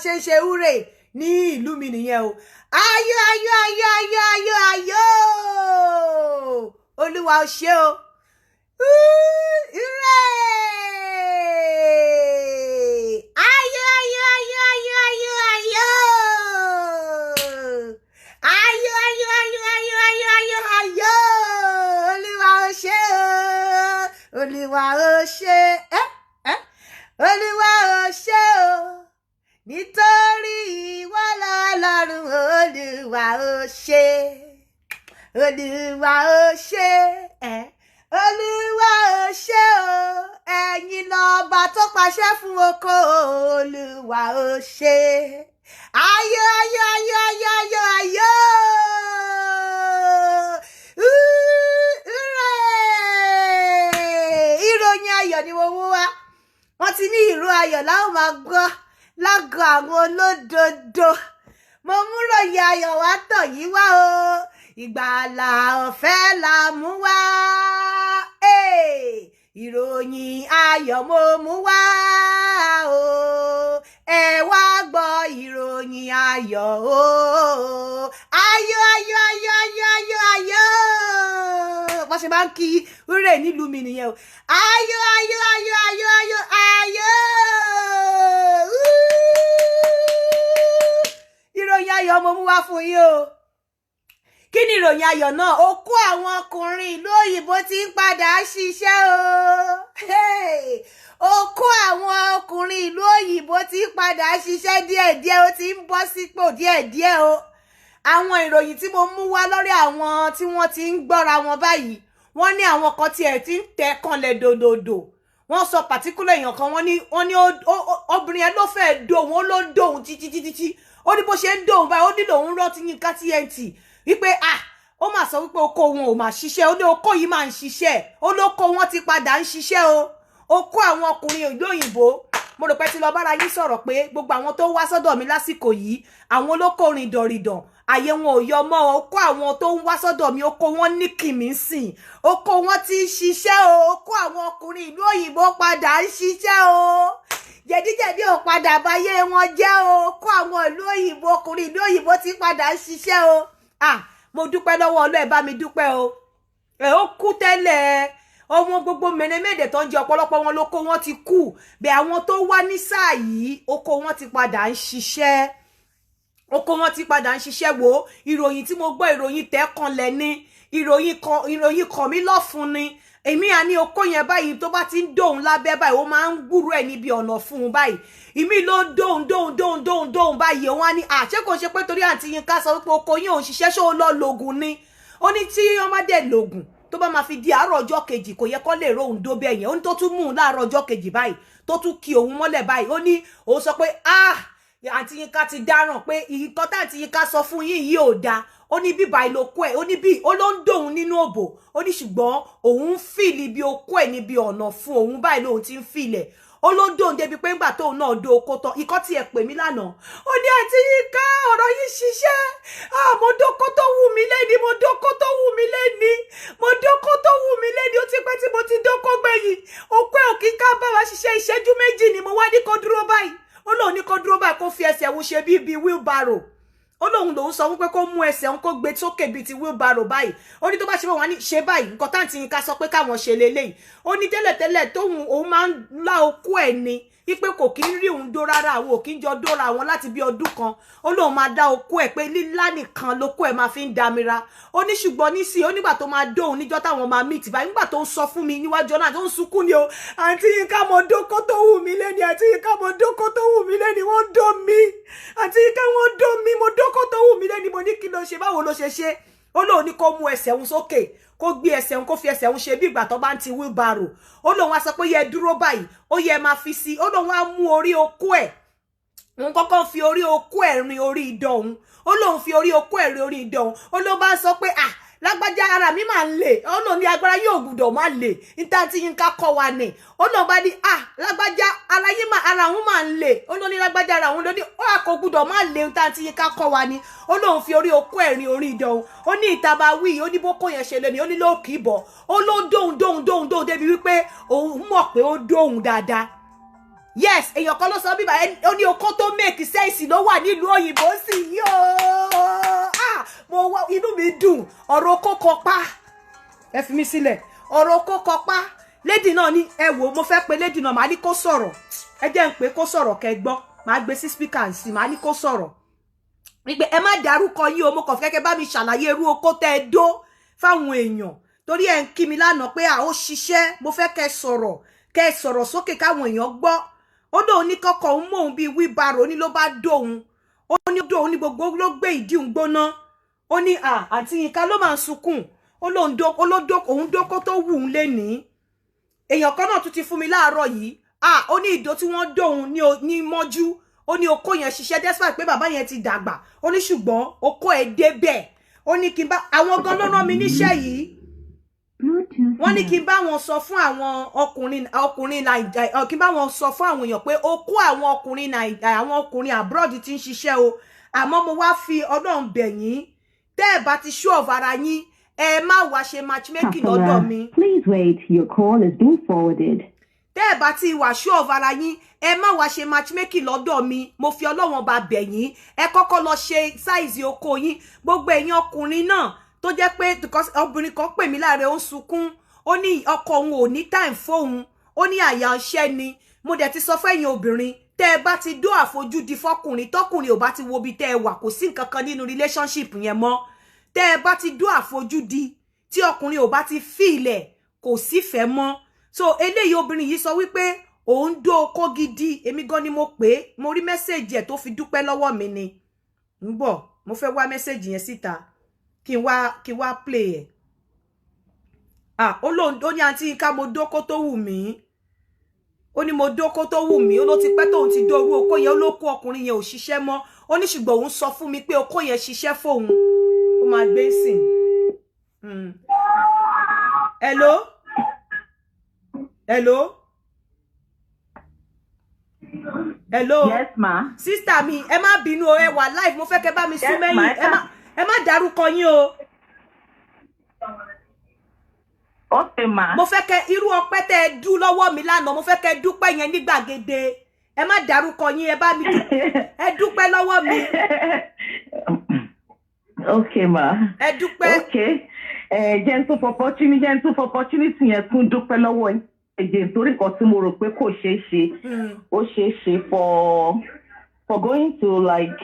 ṣe ń ṣe húrè ní ìlú mi nìyẹn o ayọ̀ ayọ̀ ayọ̀ ayọ̀ ayọ̀ ayọ̀ Olúwa ó ṣé o húrè ayọ̀ ayọ̀ ayọ̀ ayọ̀ ayọ̀ ayọ̀ ayọ̀ ayọ̀ ayọ̀ ayọ̀ ayọ̀ ayọ̀ ayọ̀ Olúwa ó ṣé o Olúwa ó ṣé Olúwa ó ṣé o nítorí ìwọ lọ́lọ́run Olúwa ó ṣé Olúwa ó ṣé Olúwa ó ṣé o ẹ̀yin lọ́ba tó pàṣẹ fún oko Olúwa ó ṣé ayọ̀ ayọ̀ ayọ̀ ayọ̀ ayọ̀ ayọ̀ ìròyìn ayọ̀ ni mo mú wá wọ́n ti ní ìró ayọ̀ láwọn máa gbọ́ lágọ̀ àwọn olódodo mo mú ròyìn ayọ̀ wá tọ̀ yìí wá o ìgbàlà ọ̀fẹ́ la mú wá ìròyìn ayọ̀ mo mú wá o ẹ wá gbọ́ ìròyìn ayọ̀ o ayọ̀ ayọ̀ ayọ̀ ayọ̀ ayọ̀ ayọ̀ wọ́n ṣe máa ń kí húrè nílùú mi nìyẹn o ayọ̀ ayọ̀ ayọ̀ ayọ̀ ayọ̀ ayọ̀ ìròyìn ayọ̀ mo mú wá fún yín o kí ni ìròyìn ayọ̀ náà ó kó àwọn ọkùnrin ìlú òyìnbó tí ń padà ṣiṣẹ́ o ó kó àwọn ọkùnrin ìlú òyìnbó tí ń padà ṣiṣẹ́ díẹ̀díẹ̀ ó ti ń bọ́ sípò díẹ̀díẹ̀ o àwọn ìròyìn tí mo mú wá lórí àwọn tí wọ́n ti ń gbọ́ra wọn báyìí wọ́n ní àwọn kan tiẹ̀ ti ń tẹ̀ kanlẹ̀ dòdòdò wọ́n sọ pàtíkúlẹ̀ èèyàn kan wọ́n ní obìnrin yẹn ló fẹ́ dòun ó ló dòun títí ó ní bó ṣe ń dòun báyìí ó ní lòun rántí Yínká TNT wípé ó mà sọ wípé oko wọn ò mà ṣiṣẹ́ ó ní oko yìí máa ń ṣiṣẹ́ ó lóko wọn ti padà ń ṣiṣẹ́ o oko àwọn ọkùnrin ìlú òyìnbó mo rò pé tí lọ bára yín sọ̀rọ̀ pé gbogbo àwọn tó wá sọ́dọ̀ mi lásìkò yìí àwọn olóko rìndọ̀rìndọ̀ àyè wọn ò yọ mọ́ oko àwọn tó ń wá sọ́dọ̀ mi oko wọn ní kìmí sìn oko wọn ti ń ṣiṣẹ́ o oko àwọn ọkùnrin ìlú òyìnbó padà ń ṣiṣẹ́ o jẹ̀díjẹ̀dí ò padà báyé wọn jẹ́ o oko àwọn ìlú òyìnbó ọkùnrin ìlú òyìnbó ti padà ń ṣiṣẹ́ o mo dúpẹ́ lọ́wọ́ Ọlọ́run ẹ bá mi dúpẹ́ o ó kú tẹ́lẹ̀ ọmọ gbogbo mẹ́nẹ́mẹ́dẹ̀ tó ń jẹ ọ̀pọ̀lọpọ̀ wọn lóko wọn ti kú bẹ́ẹ̀ àwọn tó wá ní sáà yìí oko wọn ti padà ń ṣiṣẹ́ oko wọn ti padà ń ṣiṣẹ́ wo ìròyìn tí mo gbọ́ ìròyìn tẹ́ kanlẹ̀ ni ìròyìn kan mi lọ́fun ni èmi àní oko yẹn báyìí tó bá ti ń dóhùn lábẹ́ báyìí ó máa ń gbúrú ẹ̀ níbi ọ̀nà fún un báyìí ìmí ló dóhùn báyìí òun á ní àṣẹ kò ṣe pé torí àǹtí Yínká sọ wípé oko yín ò ń ṣiṣẹ́ ṣó lọ lògùn ni ó ní tí wọ́n má dẹ̀ lògùn tó bá máa fi di àárọ̀ ọjọ́ kejì kò yẹ kó lè róhùn dó bẹ́ẹ̀ yẹn ó ní tó tún mú un láàárọ̀ ọjọ́ kejì báyìí tó tún kí òun mọ́lẹ̀ báyìí ó ní òun sọ pé àǹtí Yínká ti dáràn pé nǹkan tá àǹtí Yínká sọ fún yín yìí ò dáa ó ní bíbá ìlòkó ẹ̀ ó ní bí ó ló ń dòun nínú òbò ó ní ṣùgbọ́n òun ń fìlì bí okó ẹ̀ níbi ọ̀nà fún òun báyìí lòun ti ń fìlẹ̀ ó ló dòun débi pé ńgbà tóun náà dó okó tán ikọ́ tí ẹ pè mí lánàá ó ní àǹtí Yínká ọ̀rọ̀ yìí ṣiṣẹ́ mo dóko tó wù mí lẹ́ni mo dóko tó wù mí lẹ́ni mo dóko tó wù mí lẹ́ni ó ti pẹ́ tí mo ti dóko gbẹ̀yìn okó ẹ̀ òkì ká bá wa ṣiṣẹ́ ìṣẹ́jú méjì ni mo wá ní kó dúró báyìí ó lóun ní kó dúró báyìí kó fi ẹsẹ̀ òun ṣe bíi wheelbarrow ó lóun lòun sọ wípé kó mú ẹsẹ̀ òun kó gbé sókè bíi ti wheelbarrow báyìí ó ní tó bá ṣe bá wọn ní ṣe báyìí nǹkan táǹtì Yínká sọ pé káwọn ṣe leléyìí ó ní tẹ́lẹ̀tẹ́lẹ̀ tóun òun máa ń lá okó ẹ̀ ni wípé kò kí ń rí òun dó rárá àwọn ò kí ń jọ dóra àwọn láti bí ọdún kan ó lóun máa dá okó ẹ̀ pé lílá nìkan lókó ẹ̀ máa fi ń damira ó ní ṣùgbọ́n nísìnyí ó nígbà tó máa dóhun níjọ́ táwọn máa meet báyìí nígbà tó ń sọ fún mi níwájú ọ̀nà tó ń sunkún ni o àǹtí Yínká mo dóko tó wù mí lẹ́ni àǹtí Yínká mo dóko tó wù mí lẹ́ni wọ́n dó mi àǹtí Yínká wọ́n dó mi mo dóko tó wù mí lẹ́ni mo ní kí ló ṣe báwo ló ṣe ṣe ó lóun ní kó mú ẹsẹ̀ òun sókè kó gbé ẹsẹ̀ òun kó fi ẹsẹ̀ òun ṣe bí ìgbà tó bá ń ti wheelbarrow ó lóun wá sọ pé yẹ dúró báyìí ó yẹ máa fi sí ó lóun wá mú orí okó ẹ̀ òun kọ́kọ́ fi orí okó ẹ̀ rin orí idọ̀ òun ó lóun fi orí okó ẹ̀ rin orí idọ̀ òun ó ló bá sọ pé lágbájá ara mi máa ń lè ó lóun ní agbára yóò gbúdọ̀ má lè níta tí Yínká kọ́ wa ni ó lóun bá ní lágbájá ara òun máa ń lè ó lóun ní lágbájá ara òun ló ní ó kò gbúdọ̀ má lè níta tí Yínká kọ́ wa ni ó lóun fi orí okó ẹ̀ rin orí idọ̀ òun ó ní ìtaba wí ó ní bókó yẹn ṣe lé ní ó ní ló kì í bọ̀ ó ló dóhùn débi wípé òun mọ̀ pé ó dóhùn dáadáa yes èèyàn kan ló sọ bíbá ó ní okó tó make sense ló wà nílùú òyìnbó sí yóò mo wá inú mi dùn ọ̀rọ̀ okó kọpá ẹ fi mí sílẹ̀ ọ̀rọ̀ okó kọpá lady náà ní ẹ wò mo fẹ́ pe lady náà màá ní kó sọ̀rọ̀ ẹ jẹ́ n pé kó sọ̀rọ̀ kẹ́ gbọ́ màá gbé sí speaker sí màá ní kó sọ̀rọ̀ wípé ẹ má dárúkọ yín o mo kàn fẹ́ kẹ́ bá mi ṣàlàyé irú okó tẹ́ ẹ dó fáwọn èèyàn torí ẹ ń kí mi lánàá pé ó ṣiṣẹ́ mo fẹ́ kẹ́ sọ̀rọ̀ sókè káwọn èèyàn gbọ́ ó dóun ní kọ́kọ́ òun mọ òun bíi wíbarò ní ló bá dóun ó ní dóun ní gbogbo ló gbé ìdí òun gbóná ó ní àǹtí Yínká ló máa ń sunkún ó lóun dókó tó wù ú lénìí èèyàn kan náà tún ti fún mi láàárọ̀ yìí ó ní ìdó tí wọ́n dóun ní mọ́jú ó ní okó yẹn ṣiṣẹ́ despite pé bàbá yẹn ti dàgbà ó ní ṣùgbọ́n okó ẹ̀ débẹ̀ ó ní kí n bá àwọn gan ló rán mi níṣẹ́ yìí wọ́n ní kí n bá wọn sọ fún àwọn ọkùnrin Nàìjíríà kí n bá wọn sọ fún àwọn èèyàn pé okó àwọn ọkùnrin Nàìjíríà àwọn ọkùnrin abroad ti ń ṣiṣẹ́ o àmọ́ mo wá fi Ọlọ́run bẹ̀ yín tẹ́ ẹ bá ti show of ara yín ẹ má wá ṣe matchmaking lọ́dọ̀ mi. Please wait, your call is being forwarded. Tẹ́ ẹ bá ti wá show of ara yín ẹ má wá ṣe matchmaking lọ́dọ̀ mi mo fi Ọlọ́run ọba bẹ̀ yín ẹ kọ́kọ́ lọ ṣe size okó yín gbogbo ẹ̀yin ọkùnrin náà tó jẹ́ pé because obìnrin kan pè mí láàrẹ ó ń sunkún ó ní ọkọ òun ò ní time fóun ó ní àyà ọṣẹ ni mo dẹ̀ ti sọ fẹ́yìn obìnrin tẹ́ ẹ bá ti dó àfojúdi fọ́kùnrin tọ́kùnrin ò bá ti wo bí tẹ́ ẹ wà kò sí nǹkan kan nínú relationship yẹn mọ́ tẹ́ ẹ bá ti dó àfojúdi tí ọkùnrin ò bá ti fìlẹ̀ kò sífẹ̀ẹ́ mọ́ so eléyìí obìnrin yìí sọ wípé òun dó okó gidi èmi gan ni mo pè mo rí mẹ́sẹ̀jì ẹ̀ tó fi dúpẹ́ lọ́wọ́ mi ni ń bọ̀ mo fẹ́ wá mẹ́sẹ̀jì yẹn síta kí n wá play ẹ̀ ó ní àǹtí Yínká mo dókó tó wù mí ó ní mo dókó tó wù mí ó ló ti pẹ́ tóun ti dó orú okó yẹn ó ló kó ọkùnrin yẹn ò ṣiṣẹ́ mọ́ ó ní ṣùgbọ́n òun sọ fún mi pé okó yẹn ṣiṣẹ́ fóun ó máa gbé sìn. Hello? Hello? Hello? Yes, ma. Sister mi, ẹ má bínú o, ẹ wà live, mo fẹ́ kẹ́ bá mi sún mẹ́yìn, ẹ má dárúkọ yín o. Okay, ma. Mo fẹ́ kẹ́ irú ọpẹ́ tẹ́ ẹ dú lọ́wọ́ mi lánàá, mo fẹ́ kẹ́ dúpẹ́ yẹn ní gbàgede. Ẹ má dárúkọ yín, ẹ bá mi ẹ dúpẹ́ lọ́wọ́ mi. Okay, ma. Ẹ dúpẹ́. Okay. Gentle for opportunity yẹn tún dúpẹ́ lọ́wọ́ yín. Torí kan tí mo rò pé kò ṣeé ṣe. Ó ṣeé ṣe for going to like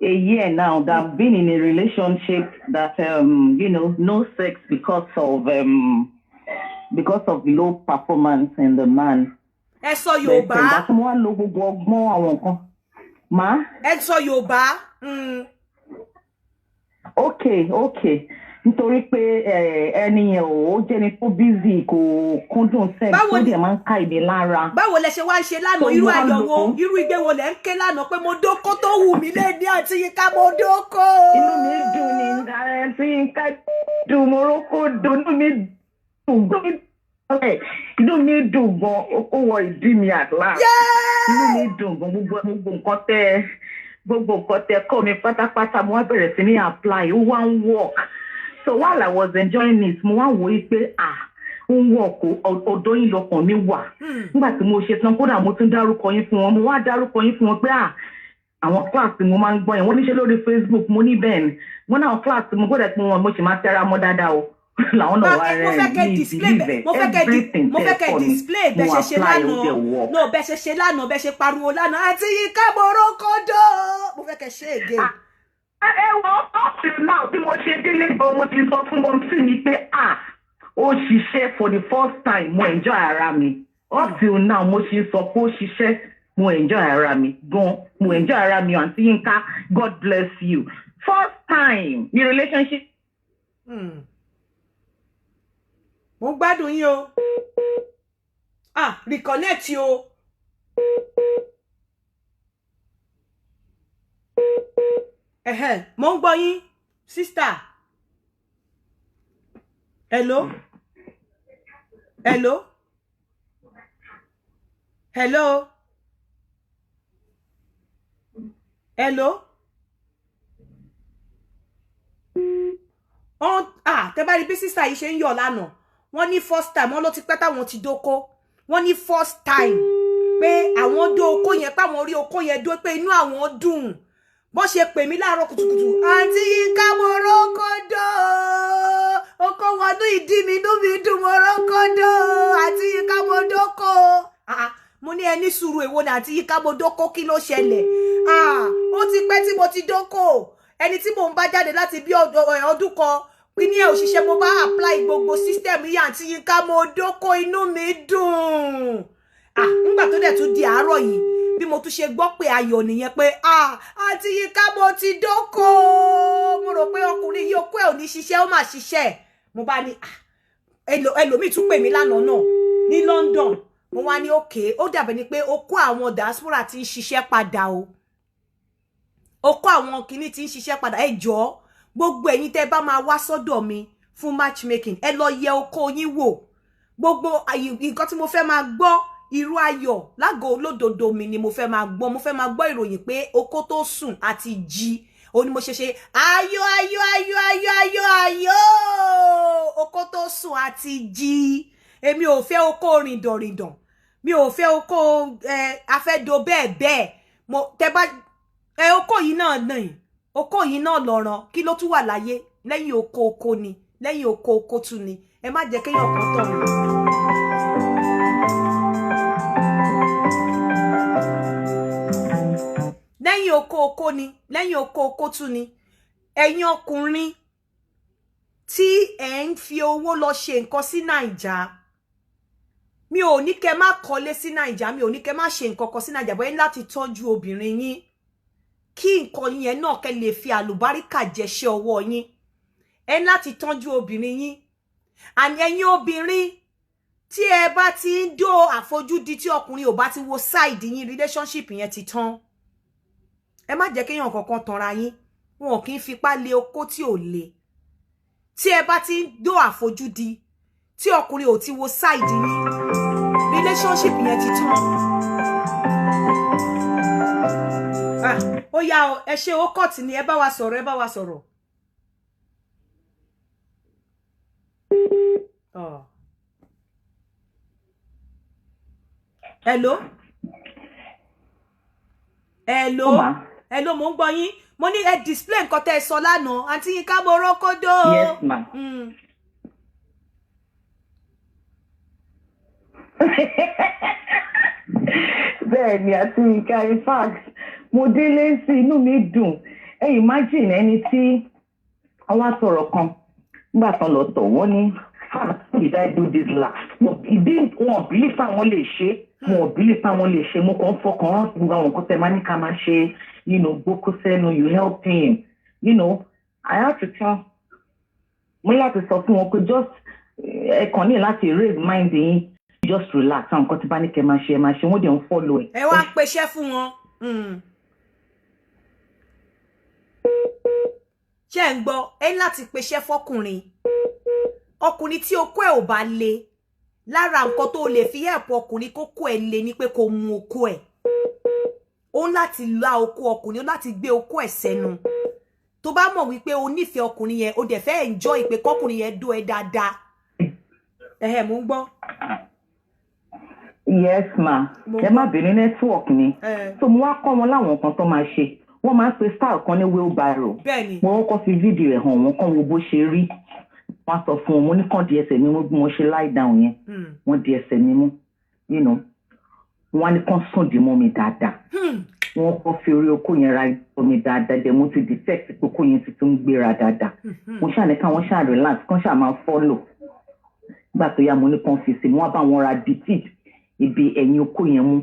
a year now that I've been in a relationship that no sex because of low performance in the man. Ẹ sọ Yorùbá. Ìgbà tí mo wá lo gbogbo ọgbọ́n àwọn nǹkan. Ma? Ẹ sọ Yorùbá. Okay. Nítorí pé ẹni yẹn ó jẹ́ni tó busy kò kúndùn sex tó dẹ̀ máa ń ká ìdè lára. Báwo lẹ ṣe wá ń ṣe lánàá irú àyọ̀wò irú igbe wo lẹ ń ké lánàá pé mo dókó tó wù mí lẹ́ni àti Yínká mo dókó. Inú mi dùn ní àti Yínká dùn mo rókó dùn inú mi dùn gan ó wọ ìdí mi àdúrà. Inú mi dùn gan gbogbo nǹkan tẹ kọ́ mi pátápátá mo wá bẹ̀rẹ̀ sí ní apply ó wá ń work. So while I was enjoying it, mo wá wò ó pé ń work ọ̀dọ̀ yín lọ́kàn mi wà. Nígbà tí mo ṣe tán kódà mo tún dárúkọ yín fún wọn mo wá dárúkọ yín fún wọn pé àwọn class tí mo máa ń gbọ́ yẹn wọ́n níṣẹ́ lórí Facebook mo ní bẹ́ẹ̀ ni wọ́n náà class tí mo gbọ́dọ̀ tí mo ṣe máa tẹra mọ́ dáadáa o. Làwọn náà wá rẹ̀ mo fẹ́ kẹ́ display bẹ́ẹ̀ ṣe ṣe lánàá no bẹ́ẹ̀ ṣe ṣe lánàá bẹ́ẹ̀ ṣe pariwo lánàá àti Yínká Morokodo mo fẹ́ kẹ́ ṣe again. Wọ́n náà tí mo ṣe délé gan mo ti sọ fún wọn sí mi pé ó ṣiṣẹ́ for the first time mo enjoy ara mi up till now mo ṣe sọ pé ó ṣiṣẹ́ mo enjoy ara mi gan mo enjoy ara mi àǹtí Yínká God bless you first time ní relationship. Mo gbádùn yín o reconnect o. Mo ń gbọ́ yín sister. Hello. Tẹ́ bá rí bí sister yìí ṣe ń yọ̀ lánàá wọ́n ní first time wọ́n ló ti pẹ́ táwọn ti dóko wọ́n ní first time pé àwọn dó oko yẹn pé àwọn rí oko yẹn dó pé inú àwọn dùn bó ṣe pè mí láàárọ̀ kùtùkùtù àǹtí Yínká mo rókòdó oko wọnú ìdí mi inú mi dùn mo rókòdó àǹtí Yínká mo dóko mo ní ẹni sùúrù èwo ni àǹtí Yínká mo dóko kí ló ṣẹlẹ̀ ó ti pẹ́ tí mo ti dóko ẹni tí mò ń bá jáde láti bí ọdún kan pín ní òṣìṣẹ́ mo bá apply gbogbo system yìí àǹtí Yínká mo dóko inú mi dùn nígbà tó dẹ̀ tún di àárọ̀ yìí bí mo tún ṣe gbọ́ pé ayọ̀ nìyẹn pé àǹtí Yínká mo ti dóko mo rò pé ọkùnrin yìí okó ẹ̀ ò ní ṣiṣẹ́ ó mà ṣiṣẹ́ mo bá ní ẹlòmíì tún pè mí lánàá náà ní London mo wá ní òkè ó dàbẹ̀ ni pé okó àwọn diaspora ti ń ṣiṣẹ́ padà o okó àwọn kìíní ti ń ṣiṣẹ́ padà ẹ jọ̀ọ́ gbogbo ẹ̀yin tẹ́ bá máa wá sọ́dọ̀ mi fún matchmaking ẹ lọ yẹ okó yín wò gbogbo nǹkan tí mo fẹ́ máa gbọ́ irú ayọ̀ lágọ̀ọ́ olódodo mi ni mo fẹ́ máa gbọ́ ìròyìn pé okó tó sùn àti jí ó ní mo ṣe ayọ̀ ayọ̀ ayọ̀ ayọ̀ ayọ̀ ayọ̀ okó tó sùn àti jí èmi ò fẹ́ okó rìndọ̀rìndọ̀ mi ò fẹ́ okó afẹ́do bẹ́ẹ̀ mo tẹ́ bá okó yìí náà nìyí okó yìí náà lọ́ràn kí ló tún wà láyé lẹ́yìn oko ni lẹ́yìn oko tún ni ẹ má jẹ́ kéèyàn kan tọ̀ mí. lẹ́yìn oko ni lẹ́yìn oko tún ni ẹ̀yin ọkùnrin tí ẹ̀ ń fi owó lọ ṣe nǹkan sí Naija mi ò ní kẹ́ má kọ́lé sí Naija mi ò ní kẹ́ má ṣe nǹkan kan sí Naija bọ́ ẹ láti tọ́jú obìnrin yín kí nǹkan yẹn náà kẹ́ lè fi àlùbáríkà jẹṣẹ́ ọwọ́ yín ẹ láti tọ́jú obìnrin yín àní ẹ̀yin obìnrin tí ẹ bá ti ń dó àfojúdi tí ọkùnrin ò bá ti wo side yín relationship yẹn ti tán ẹ má jẹ́ kéèyàn kankan tanra yín wọn kì í fipá lé okó tí ò le tí ẹ bá ti ń dó àfojúdi tí ọkùnrin ò ti wo side yín relationship yẹn ti tán ó yá o ẹ ṣe ó kọ́ọ̀tì ni ẹ bá wa sọ̀rọ̀ hello mo ń gbọ́ yín mo ní ẹ display nǹkan tẹ́ ẹ sọ lánàá àǹtí Yínká mo rókòdó. Yes ma. bẹ́ẹ̀ ni àti Yínká in fact mo délé sí inú mi dùn ẹ imagine ẹni tí wọ́n sọ̀rọ̀ kan nígbà tán lọ tọ̀ wọ́n ní how did I do this last wọn believe àwọn lè ṣe wọn believe àwọn lè ṣe mo kàn fọkàn rán sí gbogbo àwọn nǹkan tẹ́ máa ní ká máa ṣe gbókó sẹ́nu you help him I have to tell mo láti sọ fún wọn pé just ẹ kàn ní láti raise mind yín just relax àwọn nǹkan tí bá ní kẹ́ máa ṣe ẹ máa ṣe wọ́n dẹ̀ ń follow ẹ̀. ẹ wá pèsè fún wọn. ṣé ń gbọ́ ẹ láti pèsè fọkùnrin ọkùnrin tí okó ẹ̀ ò bá le lára nǹkan tó lè fi help ọkùnrin kókó ẹ̀ le ni pé kó mu okó ẹ̀ ó láti la okó ọkùnrin ó láti gbé okó ẹ̀ sẹ́nu tó bá mọ̀ wípé o nífẹ̀ẹ́ ọkùnrin yẹn o dẹ̀ fẹ́ enjoy pé kọkùnrin yẹn dó ẹ dáadáa mo ń gbọ́. Yes ma ẹ má bínú network ni so mo wá kọ́ wọn láwọn kan tó máa ṣe wọ́n máa ń pe style kan ní wheelbarrow mo kọ́ fi fídíò ẹ̀ hàn wọ́n kàn wo bó ṣe rí wọ́n sọ fún wọn mo ní kàn di ẹsẹ̀ mi mú bí mo ṣe lie down yẹn wọ́n di ẹsẹ̀ mi mú wọ́n ní kàn sùn dì mọ́ mi dáadáa wọ́n kọ́ fi orí okó yẹn ra omi dáadáa dẹ̀ mo ti detect pé okó yẹn ti tún gbéra dáadáa mo ṣáà ní káwọn ṣáà relax kàn ṣáà máa follow nígbà tó yá mo ní kàn fi sí mo wá bá wọn ra bitit ibi ẹ̀yìn okó yẹn mú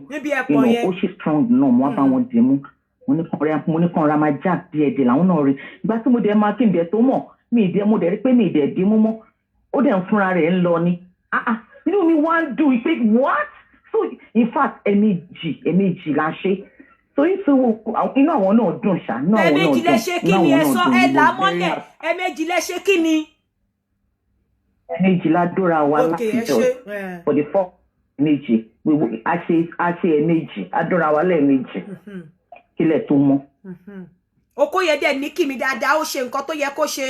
ó ṣe strong náà mo wá bá wọn dì mú mo ní kàn ra máa jack díẹ̀díẹ̀ làwọn náà rí ìgbà tí mo dẹ̀ máa kí n dẹ̀ tó mọ̀ mo dẹ̀ rí pé mi dẹ̀ dín mú mọ́ ó dẹ̀ ń fúnra rẹ̀ ń lọ ni inú mi wá ń dùn pé what so in fact ẹ̀mejì la ṣe so inú àwọn náà dùn ṣá inú àwọn náà dùn ẹ̀mejì lẹ ṣe kí ni ẹ sọ ẹ là mọ́lẹ̀ ẹ̀mejì lẹ ṣe kí ni. ẹ̀mejì la dóra wa láti jọ for the four méjì a ṣe ẹ̀mejì a dóra wa lẹ́ẹ̀mejì kílẹ̀ tó mọ́. okó yẹ dẹ̀ ní kí mi dáadáa ó ṣe nǹkan tó yẹ kó ṣe.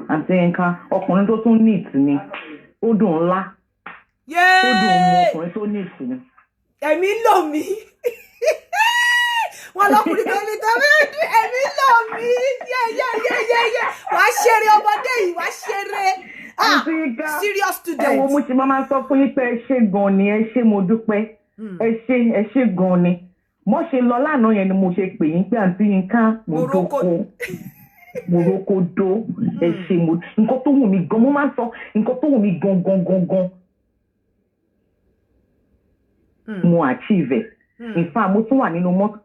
àǹtí Yínká ọkùnrin tó tún neat ni ó dùn ńlá tó dùn ọmọ ọkùnrin tó ní ìsìn. Ẹ̀mí lò mí. Wọ́n lọ́kùnrin tó ní tó ẹ̀mí lò mí. Yẹ́. Wàá ṣeré ọmọdé yìí, wàá ṣeré. Serious student. Ẹ wo mo ti máa sọ fún yín pé ẹ ṣé gan ni, ẹ ṣé mo dúpẹ́. Ẹ ṣé gan ni. Mo ṣe lọ lánàá yẹn ni mo ṣe pè yín pé àǹtí Yínká mo roko do ẹ ṣé mo nǹkan tó wù mí gan mo máa ń sọ nǹkan tó wù mí gan mo achieve in fact mo tún wà nínú mọ́tò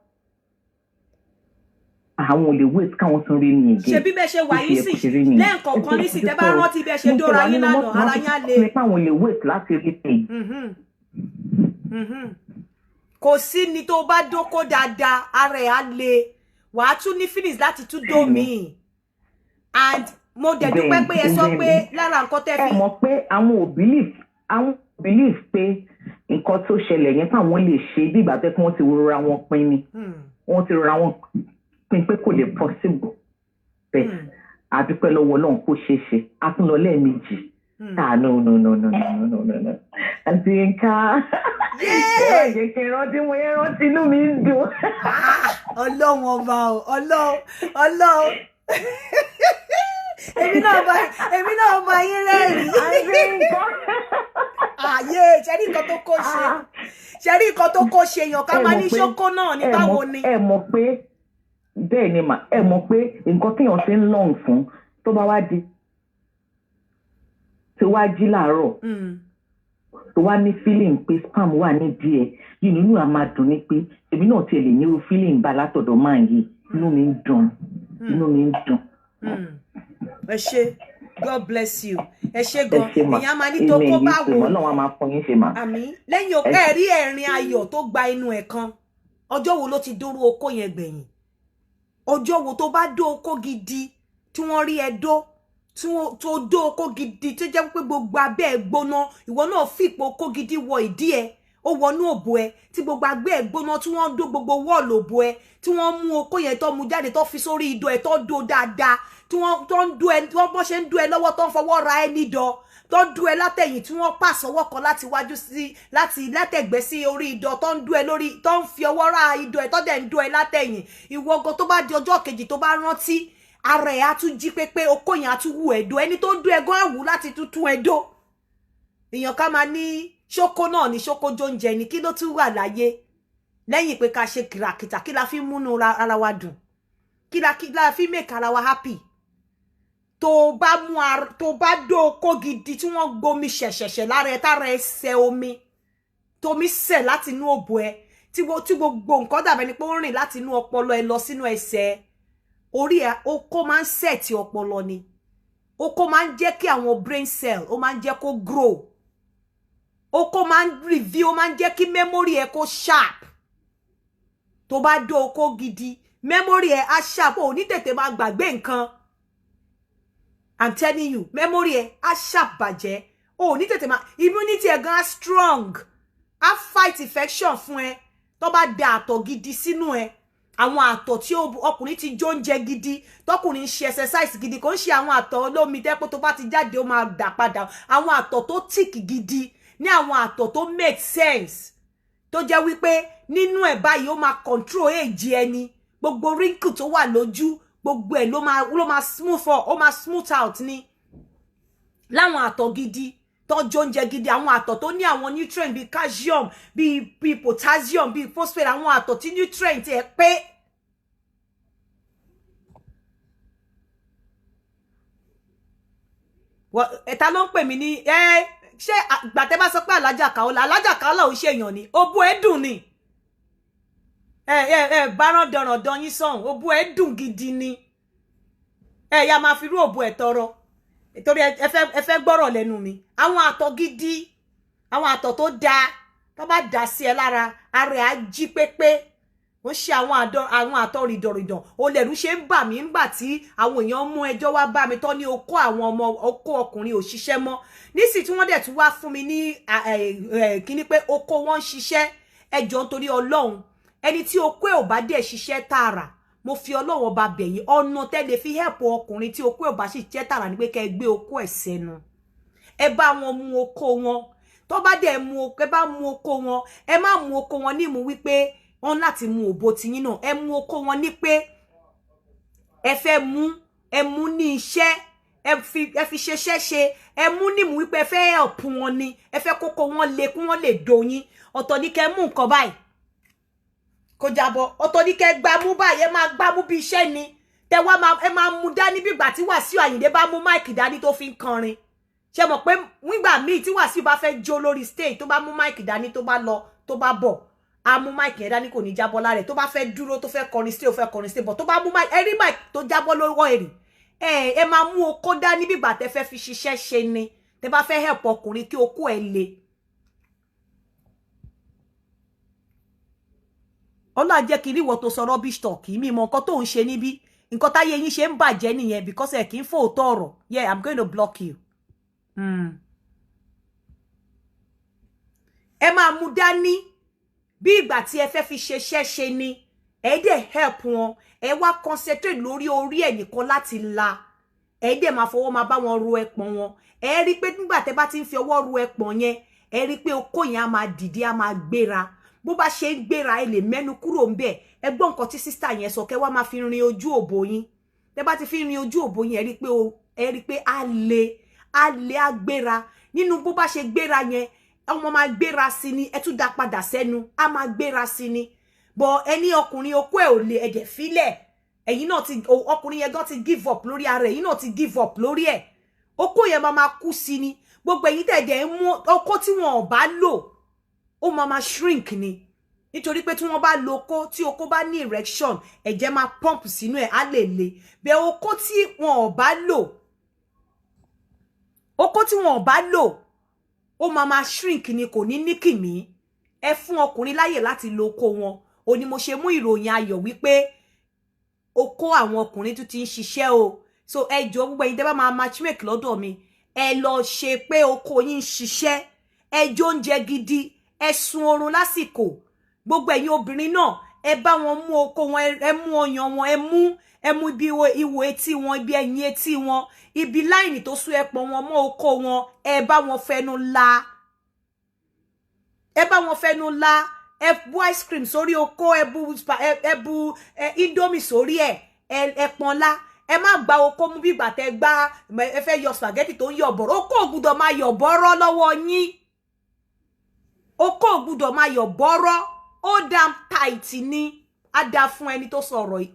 àwọn olè wait káwọn tún rí mi again. Ṣé bí bẹ́ẹ̀ ṣe wà yín sí lẹ́ẹ̀kọ̀ọ̀kan ní sí tẹ́ bá rántí bẹ́ẹ̀ ṣe dóra yín lánàá ara yín á le. nípa àwọn olè wait láti rí mi. Kò sí ni tó bá dóko dáadáa ara ẹ̀ á le wàá tún ní feelings láti tún dó mi and mo dẹ̀ dúpẹ́ pé ẹ sọ pé lára nǹkan tẹ́ fi. ẹ mọ̀ pé àwọn ò believe pé nǹkan tó ṣẹlẹ̀ yẹn fáwọn lè ṣe bí ìgbà pé kí wọ́n ti rọra wọn pín ni wọ́n ti rọra wọn pín pé kò lè possible bẹ́ẹ̀ àdúpẹ́ lọ́wọ́ náà kó ṣeé ṣe a tún lọ lẹ́ẹ̀mejì no àti Yínká kékeré rántí mo yẹ rántí inú mi ń dùn. Ọlọ́run ọba o Ọlọ́run èmi náà bá yín rẹ́rìn-ín. Ààyè ṣẹ́rí nǹkan tó kó ṣe èèyàn ká máa ní ṣókó náà ní báwo ni. ẹ mọ̀ pé bẹ́ẹ̀ ni mà ẹ mọ̀ pé nǹkan téèyàn ti ń lọ́n fún tó bá wá di tó wá jí láàárọ̀ tó wá ní feeling pé spam wà ní díẹ̀ yìí nínú àmà dùn ní pé èmi náà tiẹ̀ lè ní irú feeling bá látọ̀dọ̀ máa yìí inú mi ń dùn. Ẹ ṣé God bless you. Ẹ ṣé gan èèyàn máa ní tó kó bá wò. Ọlọ́run máa fún yín ṣe mà. Àmín. Lẹ́yìn òkè rí ẹ̀rín ayọ̀ tó gba inú ẹ̀ kan ọjọ́ wo ló ti dórú oko yẹn gbẹ̀yìn ọjọ́ wo tó bá dó oko gidi tí wọ́n rí ẹ dó tó dó oko gidi tó jẹ́ pé gbogbo abẹ́ ẹ̀ gbóná ìwọ náà fìpò oko gidi wọ ìdí ẹ̀ ó wọnú òbò ẹ̀ tí gbogbo abẹ́ ẹ̀ gbóná tí wọ́n dó gbogbo wọ́ọ̀lù òbò ẹ̀ tí wọ́n mú oko yẹn tó mú jáde tó fi sórí ìdó ẹ̀ tó dó dáadáa tí wọ́n tó ń dó ẹ wọ́n bọ́ ṣe ń dó ẹ lọ́wọ́ tó ń fọwọ́ ra ẹ nídọ̀ tó ń dó ẹ látẹ̀yìn tí wọ́n pàṣẹ ọwọ́ kan láti wájú sí láti látẹ̀gbẹ́ sí orí ìdọ̀ tó ń dó ẹ lórí tó ń fi ọwọ́ ra ìdọ̀ ẹ tó dẹ̀ ń dó ẹ látẹ̀yìn ìwọ gan tó bá di ọjọ́ kejì tó bá rántí ara ẹ̀ á tún jí pépé okó yẹn á tún wù ẹ̀dọ̀ ẹni tó dó ẹ gan àwù láti tún ẹ̀dọ̀ èèyàn ká máa ní ṣókó náà ní ṣókó jóúnjẹ ni kí ló tún wà láyé lẹ́yìn pé ká ṣe kìràkìtà kí la fi múnú ara wa dùn kí la fi make ara wa happy tó bá dó okó gidi tí wọ́n gbomi ṣẹ̀ṣẹ̀ṣẹ̀ lára ẹ tára ẹ sẹ omi tómi sẹ̀ láti inú òbò ẹ tí gbogbo nǹkan dàbẹ́ ni pé ó rìn láti inú ọpọlọ ẹ lọ sínú ẹsẹ̀ orí ẹ okó máa ń sẹ̀tì ọpọlọ ni okó máa ń jẹ́ kí àwọn brain cell ó máa ń jẹ́ kó grow okó máa ń review ó máa ń jẹ́ kí memory ẹ kó sharp tó bá dó okó gidi memory ẹ á sharp ò ní tètè máa gbàgbé nǹkan I'm telling you memory ẹ á sharp bàjẹ́ ò ní tètè máa immunity ẹ gan á strong á fight infection fún ẹ tó bá da àtọ̀ gidi sínú ẹ àwọn àtọ̀ tí ọkùnrin ti jó oúnjẹ gidi tọkùnrin ń ṣe exercise gidi kò ń ṣe àwọn àtọ̀ olómi tẹ́pọ̀ tó bá ti jáde ó máa dà padà àwọn àtọ̀ tó thick gidi ní àwọn àtọ̀ tó make sense tó jẹ́ wípé nínú ẹ̀ báyìí ó máa control age ẹni gbogbo wrinkle tó wà lójú gbogbo ẹ̀ ló máa smooth ó máa smooth out ni láwọn àtọ̀ gidi tó jó oúnjẹ gidi àwọn àtọ̀ tó ní àwọn nutrient bíi calcium bíi potassium bíi phosphate àwọn àtọ̀ tí nutrient ẹ̀ pé ẹ̀ta ló ń pè mí ní ṣé gbàtẹ́ bá sọ pé alájà Kaola ò ṣèyàn ni òbú ẹ̀ dùn ni báràn dọ̀rọ̀dọ̀ yín sọ̀hún òbú ẹ̀ dùn gidi ni ya máa fi rú òbú ẹ̀ tọrọ torí ẹ fẹ́ gbọ́rọ̀ lẹ́nu mi àwọn àtọ̀ gidi àwọn àtọ̀ tó dáa tó bá dà sí ẹ lára ara ẹ̀ á jí pépé ó ṣe àwọn àtọ̀ rìdọ̀rìdọ̀ o lẹ̀rú ṣe ń bà mí ńgbà tí àwọn èèyàn mú ẹjọ́ wá bá mi tán ní okó àwọn ọmọ okó ọkùnrin ò ṣiṣẹ́ mọ́ nísì tí wọ́n dẹ̀ tún wá fún mi ní kíní pé okó wọn ń ṣiṣẹ́ ẹjọ́ nítorí Ọlọ́run ẹni tí okó ẹ̀ ò bá dẹ̀ ṣiṣẹ́ tààrà mo fi Ọlọ́run ọba bẹ̀yìn ọ̀nà tẹ́lẹ̀ fi help ọkùnrin tí okó ẹ̀ ò bá ṣiṣẹ́ tààrà ni pé kẹ́ ẹ gbé okó ẹ̀ sẹ́nu ẹ bá wọn mú okó wọn tó bá dẹ̀ mú oko ẹ bá mú oko wọn ẹ má mú oko wọn ní mú wípé wọ́n láti mú òbò tiyín náà ẹ mú oko wọn ní pé ẹ fẹ́ mú ẹ mú ní iṣẹ́ ẹ fi ṣeṣẹ́ ṣe ẹ mú ní mú wípé ẹ fẹ́ help wọn ni ẹ fẹ́ kókó wọn lè kún wọn lè doyin ọ̀tọ̀ ní kẹ́ mú nǹkan báyìí kó jábọ́ ọ̀tọ̀ ní kẹ́ gbá mú báyìí ẹ máa gbá mú bí iṣẹ́ ni tẹ wá ẹ máa mú dání bí ìgbà tí Wàsíù Àyìndé bá mú máìkì dání tó fi ń kọrin ṣe mọ̀ pé nígbà míì tí Wàsíù bá fẹ́ jó lórí stage tó bá mú máìkì dání tó bá lọ tó bá bọ̀ a mú máìkì yẹn dání kò ní jábọ́ lára ẹ̀ tó bá fẹ́ dúró tó fẹ́ kọrin stage ó fẹ́ kọrin stage bọ̀ tó bá mú máìkì ẹ rí máìkì tó jábọ́ lọ́wọ́ èrì ẹ máa mú okó dání bí ìgbà tẹ fẹ́ fi ṣiṣẹ́ ṣe ni tẹ bá fẹ́ help ọkùnrin kí okó ẹ le Ọlọ́run jẹ́ kí rí ìwọ tó sọ rubbish talk mi mọ nǹkan tó ń ṣe níbí nǹkan táyé yín ṣe ń bàjẹ́ nìyẹn because ẹ kì í fòótọ́ ọ̀rọ̀ yeah I'm going to block you. Ẹ máa mú dání bí ìgbà tí ẹ fẹ́ fi ṣeṣẹ́ ṣe ni ẹ dẹ̀ help wọn ẹ wá concentrate lórí orí ẹ̀ nìkan láti la ẹ dẹ̀ máa fọwọ́ máa bá wọn ro ẹpọ̀n wọn ẹ rí pé nígbà tẹ́ bá ti ń fi ọwọ́ ro ẹpọ̀n yẹn ẹ rí pé okó yẹn á máa dìde á máa gbéra bó bá ṣe ń gbéra ẹ lè mẹ́nu kúrò ńbẹ̀ ẹ gbọ́ nǹkan tí sísítà yẹn sọ kẹ́ wá máa fi rin ojú òbò yín tẹ́ bá ti fi rin ojú òbò yín ẹ rí pé á le á gbéra nínú bó bá ṣe gbéra yẹn ọmọ máa gbéra sí ni ẹ tún dá padà sẹ́nu á máa gbéra sí ni bọ̀ ẹni ọkùnrin okó ẹ̀ ò lè ẹ̀dẹ̀ fílẹ̀ ẹ̀yin náà ti ọkùnrin yẹn gan ti give up lórí ara ẹ̀yin náà ti give up lórí ẹ̀ okó yẹn máa kú sí ni gbogbo ẹ̀yin tẹ̀dẹ̀ ń mú okó tí wọn ò bá lò ó máa shrink ni nítorí pé tí wọ́n bá lo okó tí okó bá ní erection ẹ̀jẹ̀ máa pump sínú ẹ̀ á lè le bẹ́ẹ̀ okó tí wọn ò bá lò ó máa shrink ni kò ní níkìmí ẹ fún ọkùnrin láyè láti lo okó wọn ó ní mo ṣe mú ìròyìn ayọ̀ wípé okó àwọn ọkùnrin tún ti ń ṣiṣẹ́ o so ẹ jọ̀ọ́ gbogbo ẹ̀yin tẹ́ bá máa matchmake lọ́dọ̀ mi ẹ lọ ṣe pé okó yín ń ṣiṣẹ́ ẹ jẹ oúnjẹ gidi ẹ sùn oorun lásìkò gbogbo ẹ̀yin obìnrin náà ẹ bá wọn mú okó wọn ẹ mú ọyàn wọn ẹ mú ibi ìwò etí wọn ibi ẹ̀yìn etí wọn ibi láìní tó sún ẹpọ̀n wọn mọ́ okó wọn ẹ bá wọn fẹnu la ẹ bu ice cream sórí okó ẹ bu indomie sórí ẹ pọ́n la ẹ má gba okó mú bí ìgbà tẹ́ gbá ẹ fẹ́ yọ spaghetti tó ń yọ bọ̀rọ̀ okó ò gbúdọ̀ máa yọ bọ́rọ́ lọ́wọ́ yín okó ò gbúdọ̀ máa yọ bọ́rọ́ ó damn tight ni á dá fún ẹni tó sọ̀rọ̀ yìí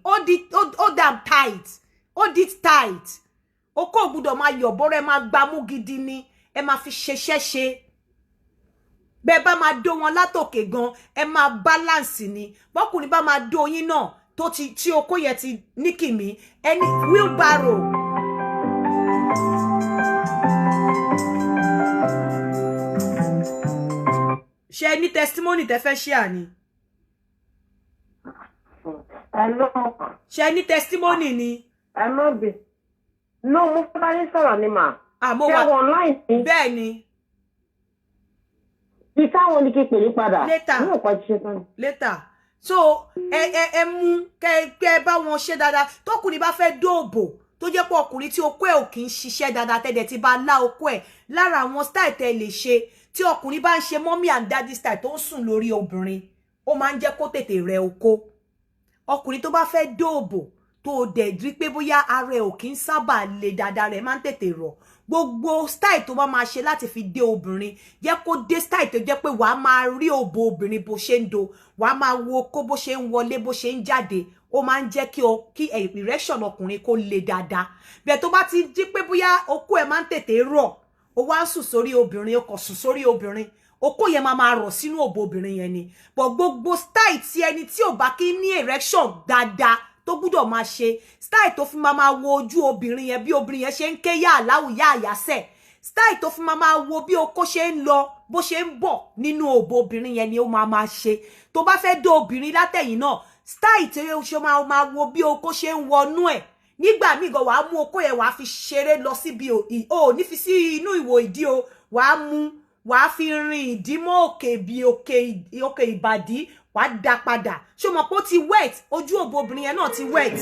ó damn tight ó dit tight okó ò gbúdọ̀ máa yọ bọ́rọ́ ẹ máa gbámú gidi ni ẹ máa fi ṣeṣẹ́ ṣe bẹ́ẹ̀ bá máa dó wọn látòkè gan ẹ máa balance ni bọ́kùnrin bá máa dó yín náà tí okó yẹn ti níkìmí ẹni wheelbarrow ṣe ní testimony tẹ́ fẹ́ share ni Hello. ṣe ní testimony ni Hello bi. No, mo fẹ́ bá yín sọ̀rọ̀ ni mà. Mo wà online ni. Bẹ́ẹ̀ ni. Ìtàwọn ni kí pè ní padà. Later. Mo pa ṣe tán. Later. So ẹ mú kẹ́ bá wọn ṣe dáadáa tọkùnrin bá fẹ́ dóòbò tó jẹ́ pé ọkùnrin tí okó ẹ̀ ò kì í ṣiṣẹ́ dáadáa tẹ́dẹ̀ tí bá lá okó ẹ̀ lára àwọn style tẹ́ lè ṣe tí ọkùnrin bá ń ṣe mommy and daddy style tó ń sùn lórí obìnrin ó máa ń jẹ́ kó tètè rẹ okó ọkùnrin tó bá fẹ́ dóòbò tó dẹ̀ rí pé bóyá ara ẹ̀ ò kì í sábà le dáadáa rẹ̀ máa ń tètè rọ̀ gbogbo style tó bá máa ṣe láti fi dé obìnrin jẹ́ kó dé style tó jẹ́ pé wàá máa rí òbò obìnrin bó ṣe ń do wàá máa wo okó bó ṣe ń wọlé bó ṣe ń jáde ó máa ń jẹ́ kí erection ọkùnrin kó le dáadáa bẹ́ẹ̀ tó bá ti jí pé bóyá okó ẹ̀ máa ń tètè rọ̀ ó wá ń sùn sórí obìnrin ó kàn sùn sórí obìnrin okó yẹn máa rọ̀ sínú òbò obìnrin yẹn ni but gbogbo style tí ẹni tí ò bá kí ní erection dáadáa tó gbúdọ̀ máa ṣe style tó fi máa wo ojú obìnrin yẹn bí obìnrin yẹn ṣe ń ké yá àláwù yá àyàsẹ̀ style tó fi máa wo bí okó ṣe ń lọ bó ṣe ń bọ̀ nínú òbò obìnrin yẹn ni ó máa ṣe tó bá fẹ́ dó obìnrin látẹ̀yìn náà style tí ó ṣe máa wo bí okó ṣe ń wọnú ẹ̀ nígbà míì gan wàá mú okó yẹn wàá fi ṣeré lọ síbi ò ní fi sí inú ìwò ìdí o wàá fi rin ìdí mọ́ òkè bí òkè ìbàdí wàá dá padà ṣó mọ̀ pé ó ti wet ojú òbò obìnrin yẹn náà ti wet.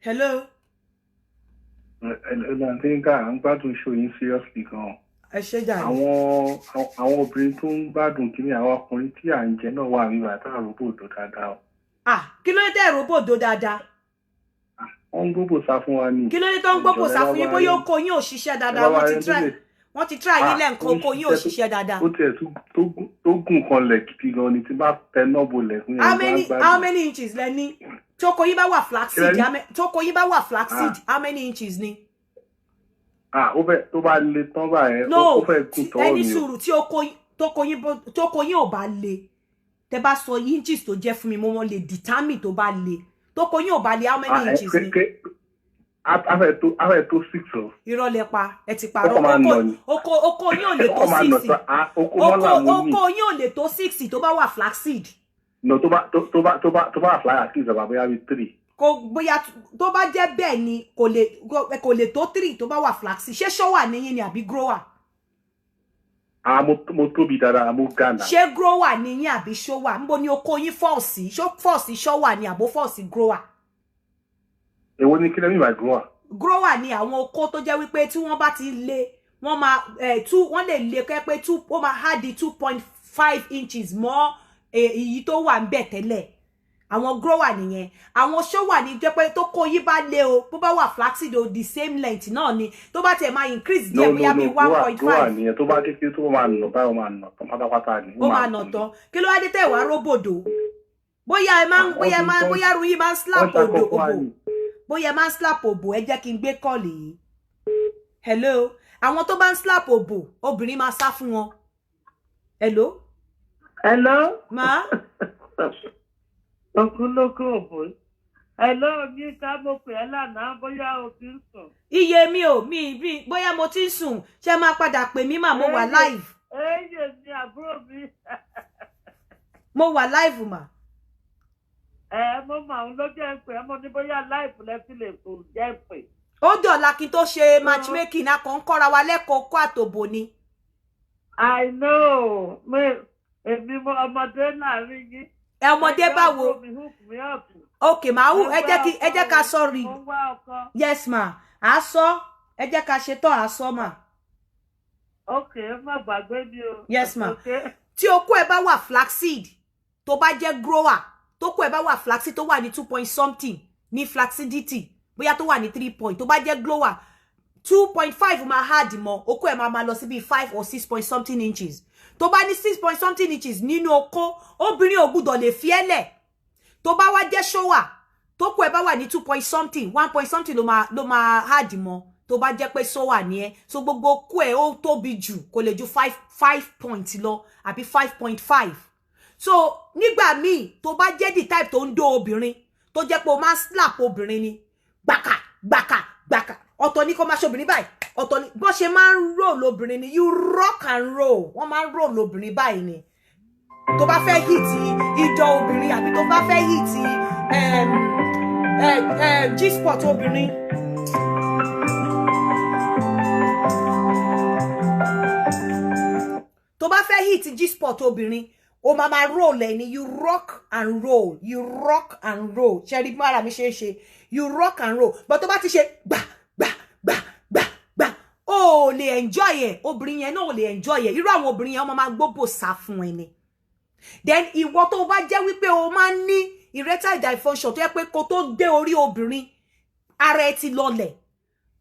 Hello. Ẹlẹ́ntíńkà ń gbádùn show yín seriously gan. ẹ ṣe jàre. Àwọn obìnrin tó ń gbádùn kí ni àwọn ọkùnrin tí à ń jẹ náà wà nígbà tá àròbò òdò dáadáa o. Kí ló dé tẹ́ ìróbò dó dáadáa? Wọ́n ń gbóbò sá fún wa ní. Kí ló dé tó ń gbóbò sá fún yín bóyá oko yín ò ṣiṣẹ́ dáadáa? Wọ́n ti try yín lẹ́ǹkan oko yín ò ṣiṣẹ́ dáadáa. Ó tiẹ̀ tó gùn kan lẹ̀ gidi gan ni tí bá tẹ náà bolẹ̀ fún yẹn. How many inches lẹ ní? Tóko yín bá wà flaxseed, how many inches ni? Ó fẹ́ tó bá le tán báyẹn, ó fẹ́ gùn tọ́wọ́ mi. Ẹni sùúrù tí tóko yín ò bá le, tẹ bá sọ inches tó jẹ́ fún mi, mo lè determine tó bá le. Tóko yín ò bá le, how many inches ni? Afẹ́ tó 6 o. Irọ́ lẹ pa, ẹ ti parọ́. Oko yín ò lè tó 6. Oko yín ò lè tó 6 tó bá wà flaxseed. No, tó bá fly at least about bóyá 3. Bóyá tó bá jẹ́ bẹ́ẹ̀ ni kò lè tó 3 tó bá wà flaxseed. Ṣé shower ni yín ni àbí grower? Mo tóbi dáadáa, mo gànà. Ṣé grower ni yín àbí shower? Níbo ni oko yín fall sí? Ṣó fall sí shower ni àbó fall sí grower? Èwo ni kí lẹ́mí by grower? Grower ni àwọn oko tó jẹ́ wípé tí wọ́n bá ti lé wọ́n máa wọ́n lè lé kẹ́ pé ó máa há di 2.5 inches mọ́ èyí tó wà ń bẹ̀ tẹ́lẹ̀. Àwọn grower nìyẹn. Àwọn shower ni jẹ́ pé tó kó yín bá lé o, bó bá wà flaxseed o, the same length náà ni. Tó bá tiẹ̀ máa increase díẹ̀ bóyá bí 1.5. Grower nìyẹn tó bá kékeré tó máa nà báyìí ó máa nà tán pátápátá ni. Ó máa nà tán. Kí ló wá dé tẹ́ wá róbòdò? Bóyá ruyin máa ń slap òbò. Bóyá máa ń slap òbò, ẹ jẹ́ kí n gbé kọ́ọ̀lì yìí. Hello. Àwọn tó bá ń slap òbò, obìnrin máa sá fún wọn. Hello. Hello. Ma. Okunloko òbò. Hello, mi ká mo pè ẹ́ lánàá bóyá o ti ń sùn. Iye mi ò bóyá mo ti ń sùn, ṣé máa padà pè mí mà mo wà live. Eye mi àbúrò mi. Mo wà live mà. Mo máa ń lọ jẹ́ pé mo ní bóyá live lẹ́sí lè kò jẹ́ pé. Ó dọ̀la kí n tó ṣe matchmaking náà kàn ń kọ́ra wa lẹ́kọ̀ọ́ kó àtòbò ni. I know. Èmi ọmọdé láàrin yín. Ọmọdé báwo? Okay, màá ẹ jẹ́ ká sorry. Yes ma. A sọ, ẹ jẹ́ ká ṣe tán a sọ ma. Okay, má gbàgbé mi o. Yes ma. Tí okó ẹ bá wà flaxseed, tó bá jẹ́ grower, tó kó ẹ bá wà flaxseed tó wà ní 2 point something ní flaxidity, bóyá tó wà ní 3 point, tó bá jẹ́ grower 2.5 máa hard mọ́, okó ẹ máa lọ sí bí 5 or 6 point something inches. Tó bá ní 6 point something inches nínú oko, obìnrin ò gbọ́dọ̀ lè fi ẹlẹ̀. Tó bá wá jẹ́ shower, tó kó ẹ bá wà ní 2 point something, 1 point something ló máa hard mọ́. Tó bá jẹ́ pé shower ni ẹ, so gbogbo okó ẹ ó tóbi jù, kò lè ju 5 point lọ àbí 5.5. So nígbà míì tó bá jẹ́ the type tó ń dó obìnrin, tó jẹ́ pé o máa slap obìnrin ni, gbàkà. Ọ̀tọ̀ ni kó máa ṣe obìnrin báyìí. Ọ̀tọ̀ ni bó ṣe máa ń roll obìnrin ni, you rock and roll. Wọ́n máa ń roll obìnrin báyìí ni. Tó bá fẹ́ hit ìjọ obìnrin àbí tó bá fẹ́ hit G-spot obìnrin. Tó bá fẹ́ hit G-spot obìnrin, o máa roll ẹ ni, you rock and roll. You rock and roll. Ṣé rí bí ara mi ṣe. You rock and roll. But tó bá ti ṣe gbà. O lè enjoy ẹ, obìnrin yẹn náà ò lè enjoy ẹ. Irú àwọn obìnrin yẹn wọ́n máa gbóbò sá fún ẹ ni. Then ìwọ tó bá jẹ́ wípé o máa ní erectile dysfunction tó yẹ pé kó tó dé orí obìnrin, ara ẹ ti lọlẹ̀.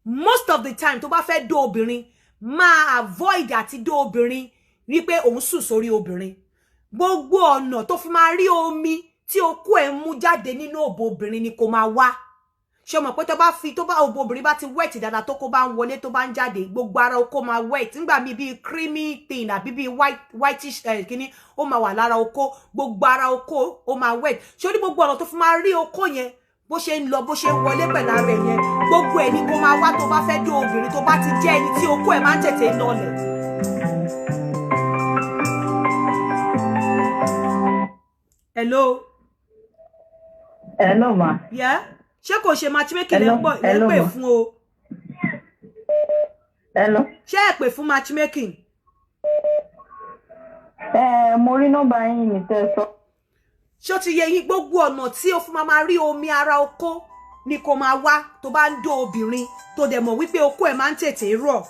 Most of the time tó bá fẹ́ dó obìnrin, máa avoid àti dó obìnrin wípé òun sùn sórí obìnrin. Gbogbo ọ̀nà tó fi máa rí omi tí okó ẹ̀ mú jáde nínú òbò obìnrin ni kó máa wá. Ṣé mọ̀ pé tó bá òbò obìnrin bá ti wet dáadáa tó kó bá ń wọlé tó bá ń jáde, gbogbo ara okó máa wet. Nígbà míì bí creamy thing àbí bí whitish kíní ó máa wà lára okó, gbogbo ara okó ó máa wet. Ṣé ó ní gbogbo ọ̀nà tó fi máa rí okó yẹn bó ṣe ń lọ bó ṣe ń wọlé pẹ̀lú ara ẹ̀ yẹn, gbogbo ẹ̀ ni kó máa wá tó bá fẹ́ dó obìnrin tó bá ti jẹ́ ẹni tí okó ẹ̀ máa ń tètè lọlẹ̀. Hello. Hello ma. Yeah. Ṣé kò ṣe matchmaking lẹ pè fún o? Hello. Ṣé ẹ pè fún matchmaking? Mo rí nọ́mbà yín ní tẹ́ sọ. Ṣó ti yé yín gbogbo ọ̀nà tí o fún máa rí omi ara okó ni kó máa wá tó bá ń dó obìnrin tó dẹ̀ mọ̀ wípé okó ẹ̀ máa ń tètè rọ̀.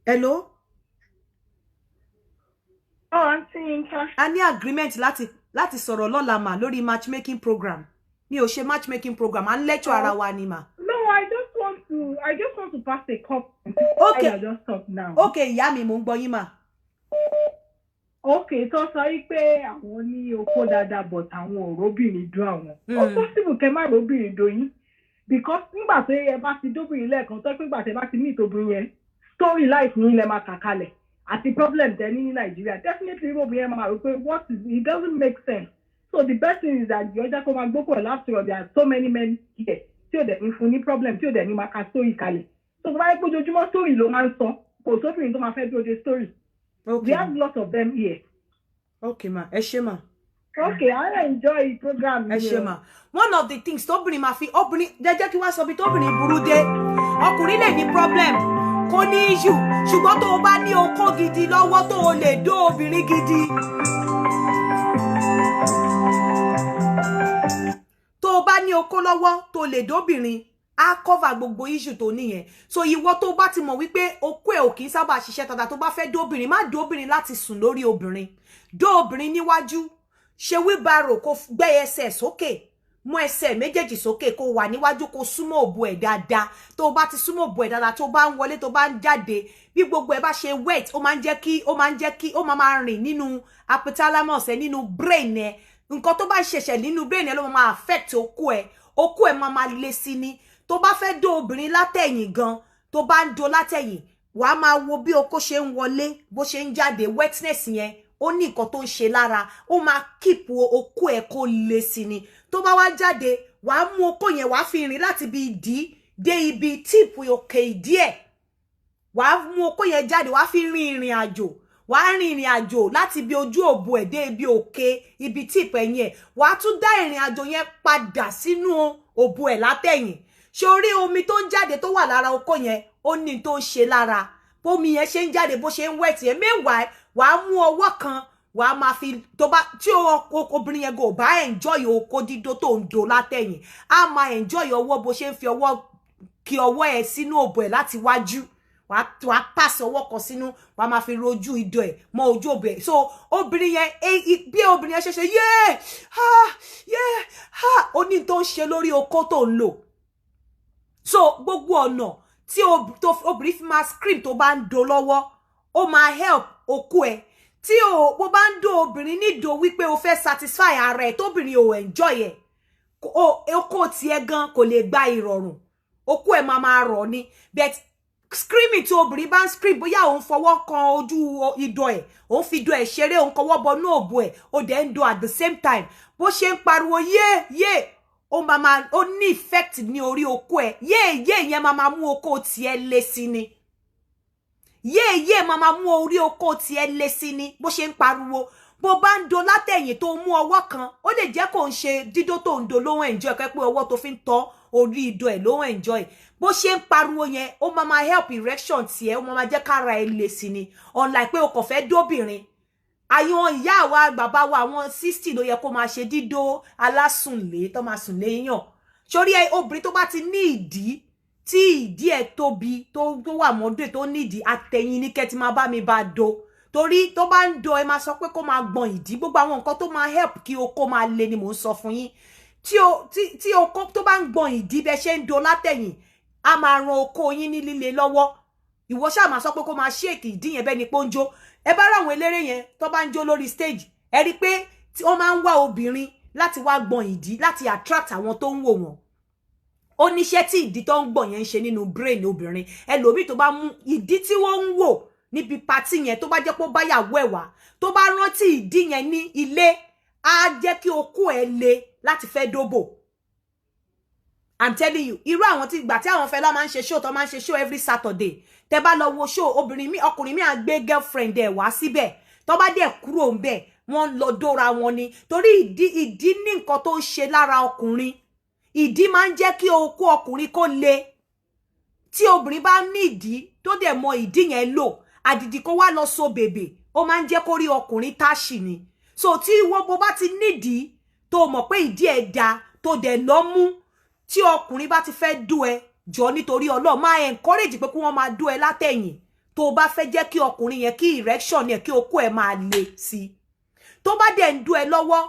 Hello? Aunty Yinka. A ní agreement láti sọ̀rọ̀ lọ́la mà lórí matchmaking program. Mi ò ṣe matchmaking program, à ń lecture ara wa ni mà. No, I just want to pass a cup. Okay. I just stop now. Okay, ìyá mi, mo ń gbọ́ yín mà. Okay, tó sọ wípé àwọn ní okó dáadáa but àwọn ò róbìnrin dún àwọn. Ó possible kẹ́ má róbìnrin dún yín. Because nígbà tó ẹ bá ti dóbìnrin lẹ́ẹ̀kan tó pé ìgbà tẹ́ bá ti meet obìnrin yẹn, story life ní ilẹ̀ máa kà kalẹ̀. Àti problem tẹ́ ní Nigeria. Definitely obìnrin yẹn máa rò pé it doesn't make sense. So the best thing is that you just come and go for a last year. There are so many men here. Tí o dẹ̀ ní fún ní problem, tí o dẹ̀ ní máa ka story kalẹ̀. So tó bá yẹ pé ojoojúmọ́ story ló máa ń sọ, kò sófin tó máa fẹ́ dúró de story. Okay. We have lots of them here. Okay ma, ẹ ṣé ma. Okay, I enjoy the program. Ẹ ṣé ma. One of the things tóbìnrin máa fi obìnrin jẹ́ kí wá sọ bí tóbìnrin burú dé. Ọkùnrin lè ní problem, kò ní issue, ṣùgbọ́n tó o bá ní okó gidi lọ́wọ́ tó o lè dó obìnrin gidi. Tó o bá ní okó lọ́wọ́ tó lè dóbìnrin, á cover gbogbo issue tó níyẹn. So ìwọ tó bá ti mọ̀ wípé okó ẹ̀ ò kì í sábà ṣiṣẹ́ tata tó bá fẹ́ dóbìnrin, má dóbìnrin láti sùn lórí obìnrin. Dó obìnrin níwájú, ṣe wheelbarrow kó gbé ẹsẹ̀ sókè, mú ẹsẹ̀ méjèèjì sókè kó wà níwájú kó súnmọ́ òbò ẹ̀ dáadáa. Tó bá ti súnmọ́ òbò ẹ̀ dáadáa tó bá ń wọlé tó bá ń jáde, bí gbogbo ẹ̀ bá ṣe wet, ó máa máa rìn nínú hypothalamus ẹ̀, nínú brain ẹ̀. Nǹkan tó bá ṣẹ̀ṣẹ̀ nínú brain ẹ̀ ló máa affect okó ẹ̀ máa le sí ni. Tó bá fẹ́ dó obìnrin látẹ̀yìn gan, tó bá ń dó látẹ̀yìn, wàá máa wo bí okó ṣe ń wọlé, bó ṣe ń jáde, wetness yẹn ó ní nǹkan tó ń ṣe lára, ó máa keep okó ẹ̀ kó le sí ni. Tó bá wá jáde, wàá mú okó yẹn wàá fi rìn láti ibi ìdí dé ibi tip òkè ìdí ẹ̀. Wàá mú okó yẹn jáde, wàá fi rin ìrìn àjò. Wàá rin ìrìn àjò láti ibi ojú òbò ẹ̀ dé ibi òkè ibi tip ẹ̀yìn ẹ̀. Wàá tún dá ìrìn àjò yẹn padà sínú òbò ẹ̀ látẹ̀yìn. Ṣé orí omi tó ń jáde tó wà lára okó yẹn, ó ní tó ń ṣe lára. Bómi yẹn ṣe ń jáde bó ṣe ń wet yẹn. Meanwhile, wàá mú ọwọ́ kan, wàá máa fi tó bá tí obìnrin yẹn go bá enjoy okó dídó tó ń do látẹ̀yìn. Á máa enjoy ọwọ́ bó ṣe ń fi ọwọ́ kí ọwọ́ ẹ̀ sínú òbò ẹ̀ láti wájú. Wàá pass ọwọ́ kan sínú, wàá máa fi rojú ìdọ̀ ẹ̀ mọ́ ojú òbò ẹ̀. So obìnrin yẹn bí obìnrin yẹn ṣe ó ní tó ń ṣe lórí okó tó ń lò. So gbogbo ọ̀nà tí obìnrin fi máa scream tó bá ń do lọ́wọ́, ó máa help okó ẹ̀. Tí bó bá ń do obìnrin nídò wípé o fẹ́ satisfy ara ẹ̀ tóbìnrin ò enjoy ẹ̀, okó tiẹ̀ gan kò lè gba ìrọ̀rùn, okó ẹ̀ máa rọ̀ ni. But screaming tí obìnrin bá ń scream, bóyá òun fọwọ́ kan ojú ìdọ̀ ẹ̀, òun fi ìdọ̀ ẹ̀ ṣeré, òun kọwọ́ bọnú òbò ẹ̀, ó dẹ̀ ń do at the same time. Bó ṣe ń pariwo yé ó ní effect ní orí okó ẹ̀. Yé yẹn máa mú okó tiẹ̀ le sí ni. Yé máa mú orí okó tiẹ̀ le sí ni bó ṣe ń pariwo. Bó bá ń do látẹ̀yìn tó mú ọwọ́ kan, ó lè jẹ́ kó ń ṣe dídó tó ń do ló ń enjoy, kẹ́ pé ọwọ́ tó fi ń tọ́ orí ìdọ̀ ẹ̀ ló ń enjoy. Bó ṣe ń pariwo yẹn, ó máa help erection tiẹ̀, ó máa jẹ́ kára ẹ̀ le sí ni. Unlike pé o kò fẹ́ dóbìnrin. Àwọn ìyá wa, bàbá wa, àwọn 60 ló yẹ kó máa ṣe dídó alásùnlé tó máa sùn léyàn. Sórí obìnrin tó bá ti ní ìdí, tí ìdí ẹ̀ tóbi tó wà mọ́dún tó nídìí, àtẹ̀yìn ní kẹ́ ti máa bá mi bá do. Torí tó bá ń do ẹ máa sọ pé kó máa gbọ̀n ìdí. Gbogbo àwọn nǹkan tó máa help kí okó máa le ni mò ń sọ fún yín. Tí okó tó bá ń gbọ̀n ìdí bẹ́ ṣe ń do látẹ̀yìn, a máa ran okó yín ní líle lọ́wọ́. Ìwọ ṣáà máa sọ pé kó máa shake ìdí yẹn bẹ́ẹ̀ ni pé ó ń jó. Ẹ bá ra àwọn eléré yẹn tó bá ń jó lórí stage, ẹ rí pé tí wọ́n máa ń wá obìnrin láti wá gbọ̀n ìdí láti attract àwọn tó ń wò wọ́n. Ó níṣẹ́ tí ìdí tó ń gbọ̀n yẹn ń ṣe nínú brain obìnrin. Ẹlòmíì tó bá mú ìdí tí wọ́n ń wò níbi party yẹn, tó bá jẹ́ pé ó bá yàwó ẹ̀ wá, tó bá rántí ìdí yẹn ní ilé, á jẹ́ kí okó ẹ̀ le láti fẹ́ dóbò. I'm telling you, irú àwọn tí ìgbà tí àwọn Fẹlá máa ń ṣe show, tó máa ń ṣe show every Saturday. Tẹ́ bá lọ wo show, ọkùnrin mi á gbé girlfriend ẹ̀ wá síbẹ̀. Tó bá dẹ̀ kúrò ńbẹ̀, wọ́n lọ dóra wọn ni. Torí ìdí ní nǹkan tó ń ṣe lára ọkùnrin. Ìdí máa ń jẹ́ kí okó ọkùnrin kó le. Tí obìnrin bá ní ìdí tó dẹ̀ mọ ìdí yẹn lò, àdìdì kó wá lọ so bèbè, ó máa ń jẹ́ kó rí ọkùnrin táṣì ni. So tí ìwọ bó bá ti nídìí tó mọ̀ pé ìdí ẹ̀ da, tó dẹ̀ lọ mú tí ọkùnrin bá ti fẹ́ dú ẹ jọ nítorí Ọlọ́run máa encourage pé kí wọ́n máa dú ẹ látẹ̀yìn tó bá fẹ́ jẹ́ kí ọkùnrin yẹn kí erection yẹn kí okó ẹ máa le sí tó bá dẹ̀ ń dú ẹ lọ́wọ́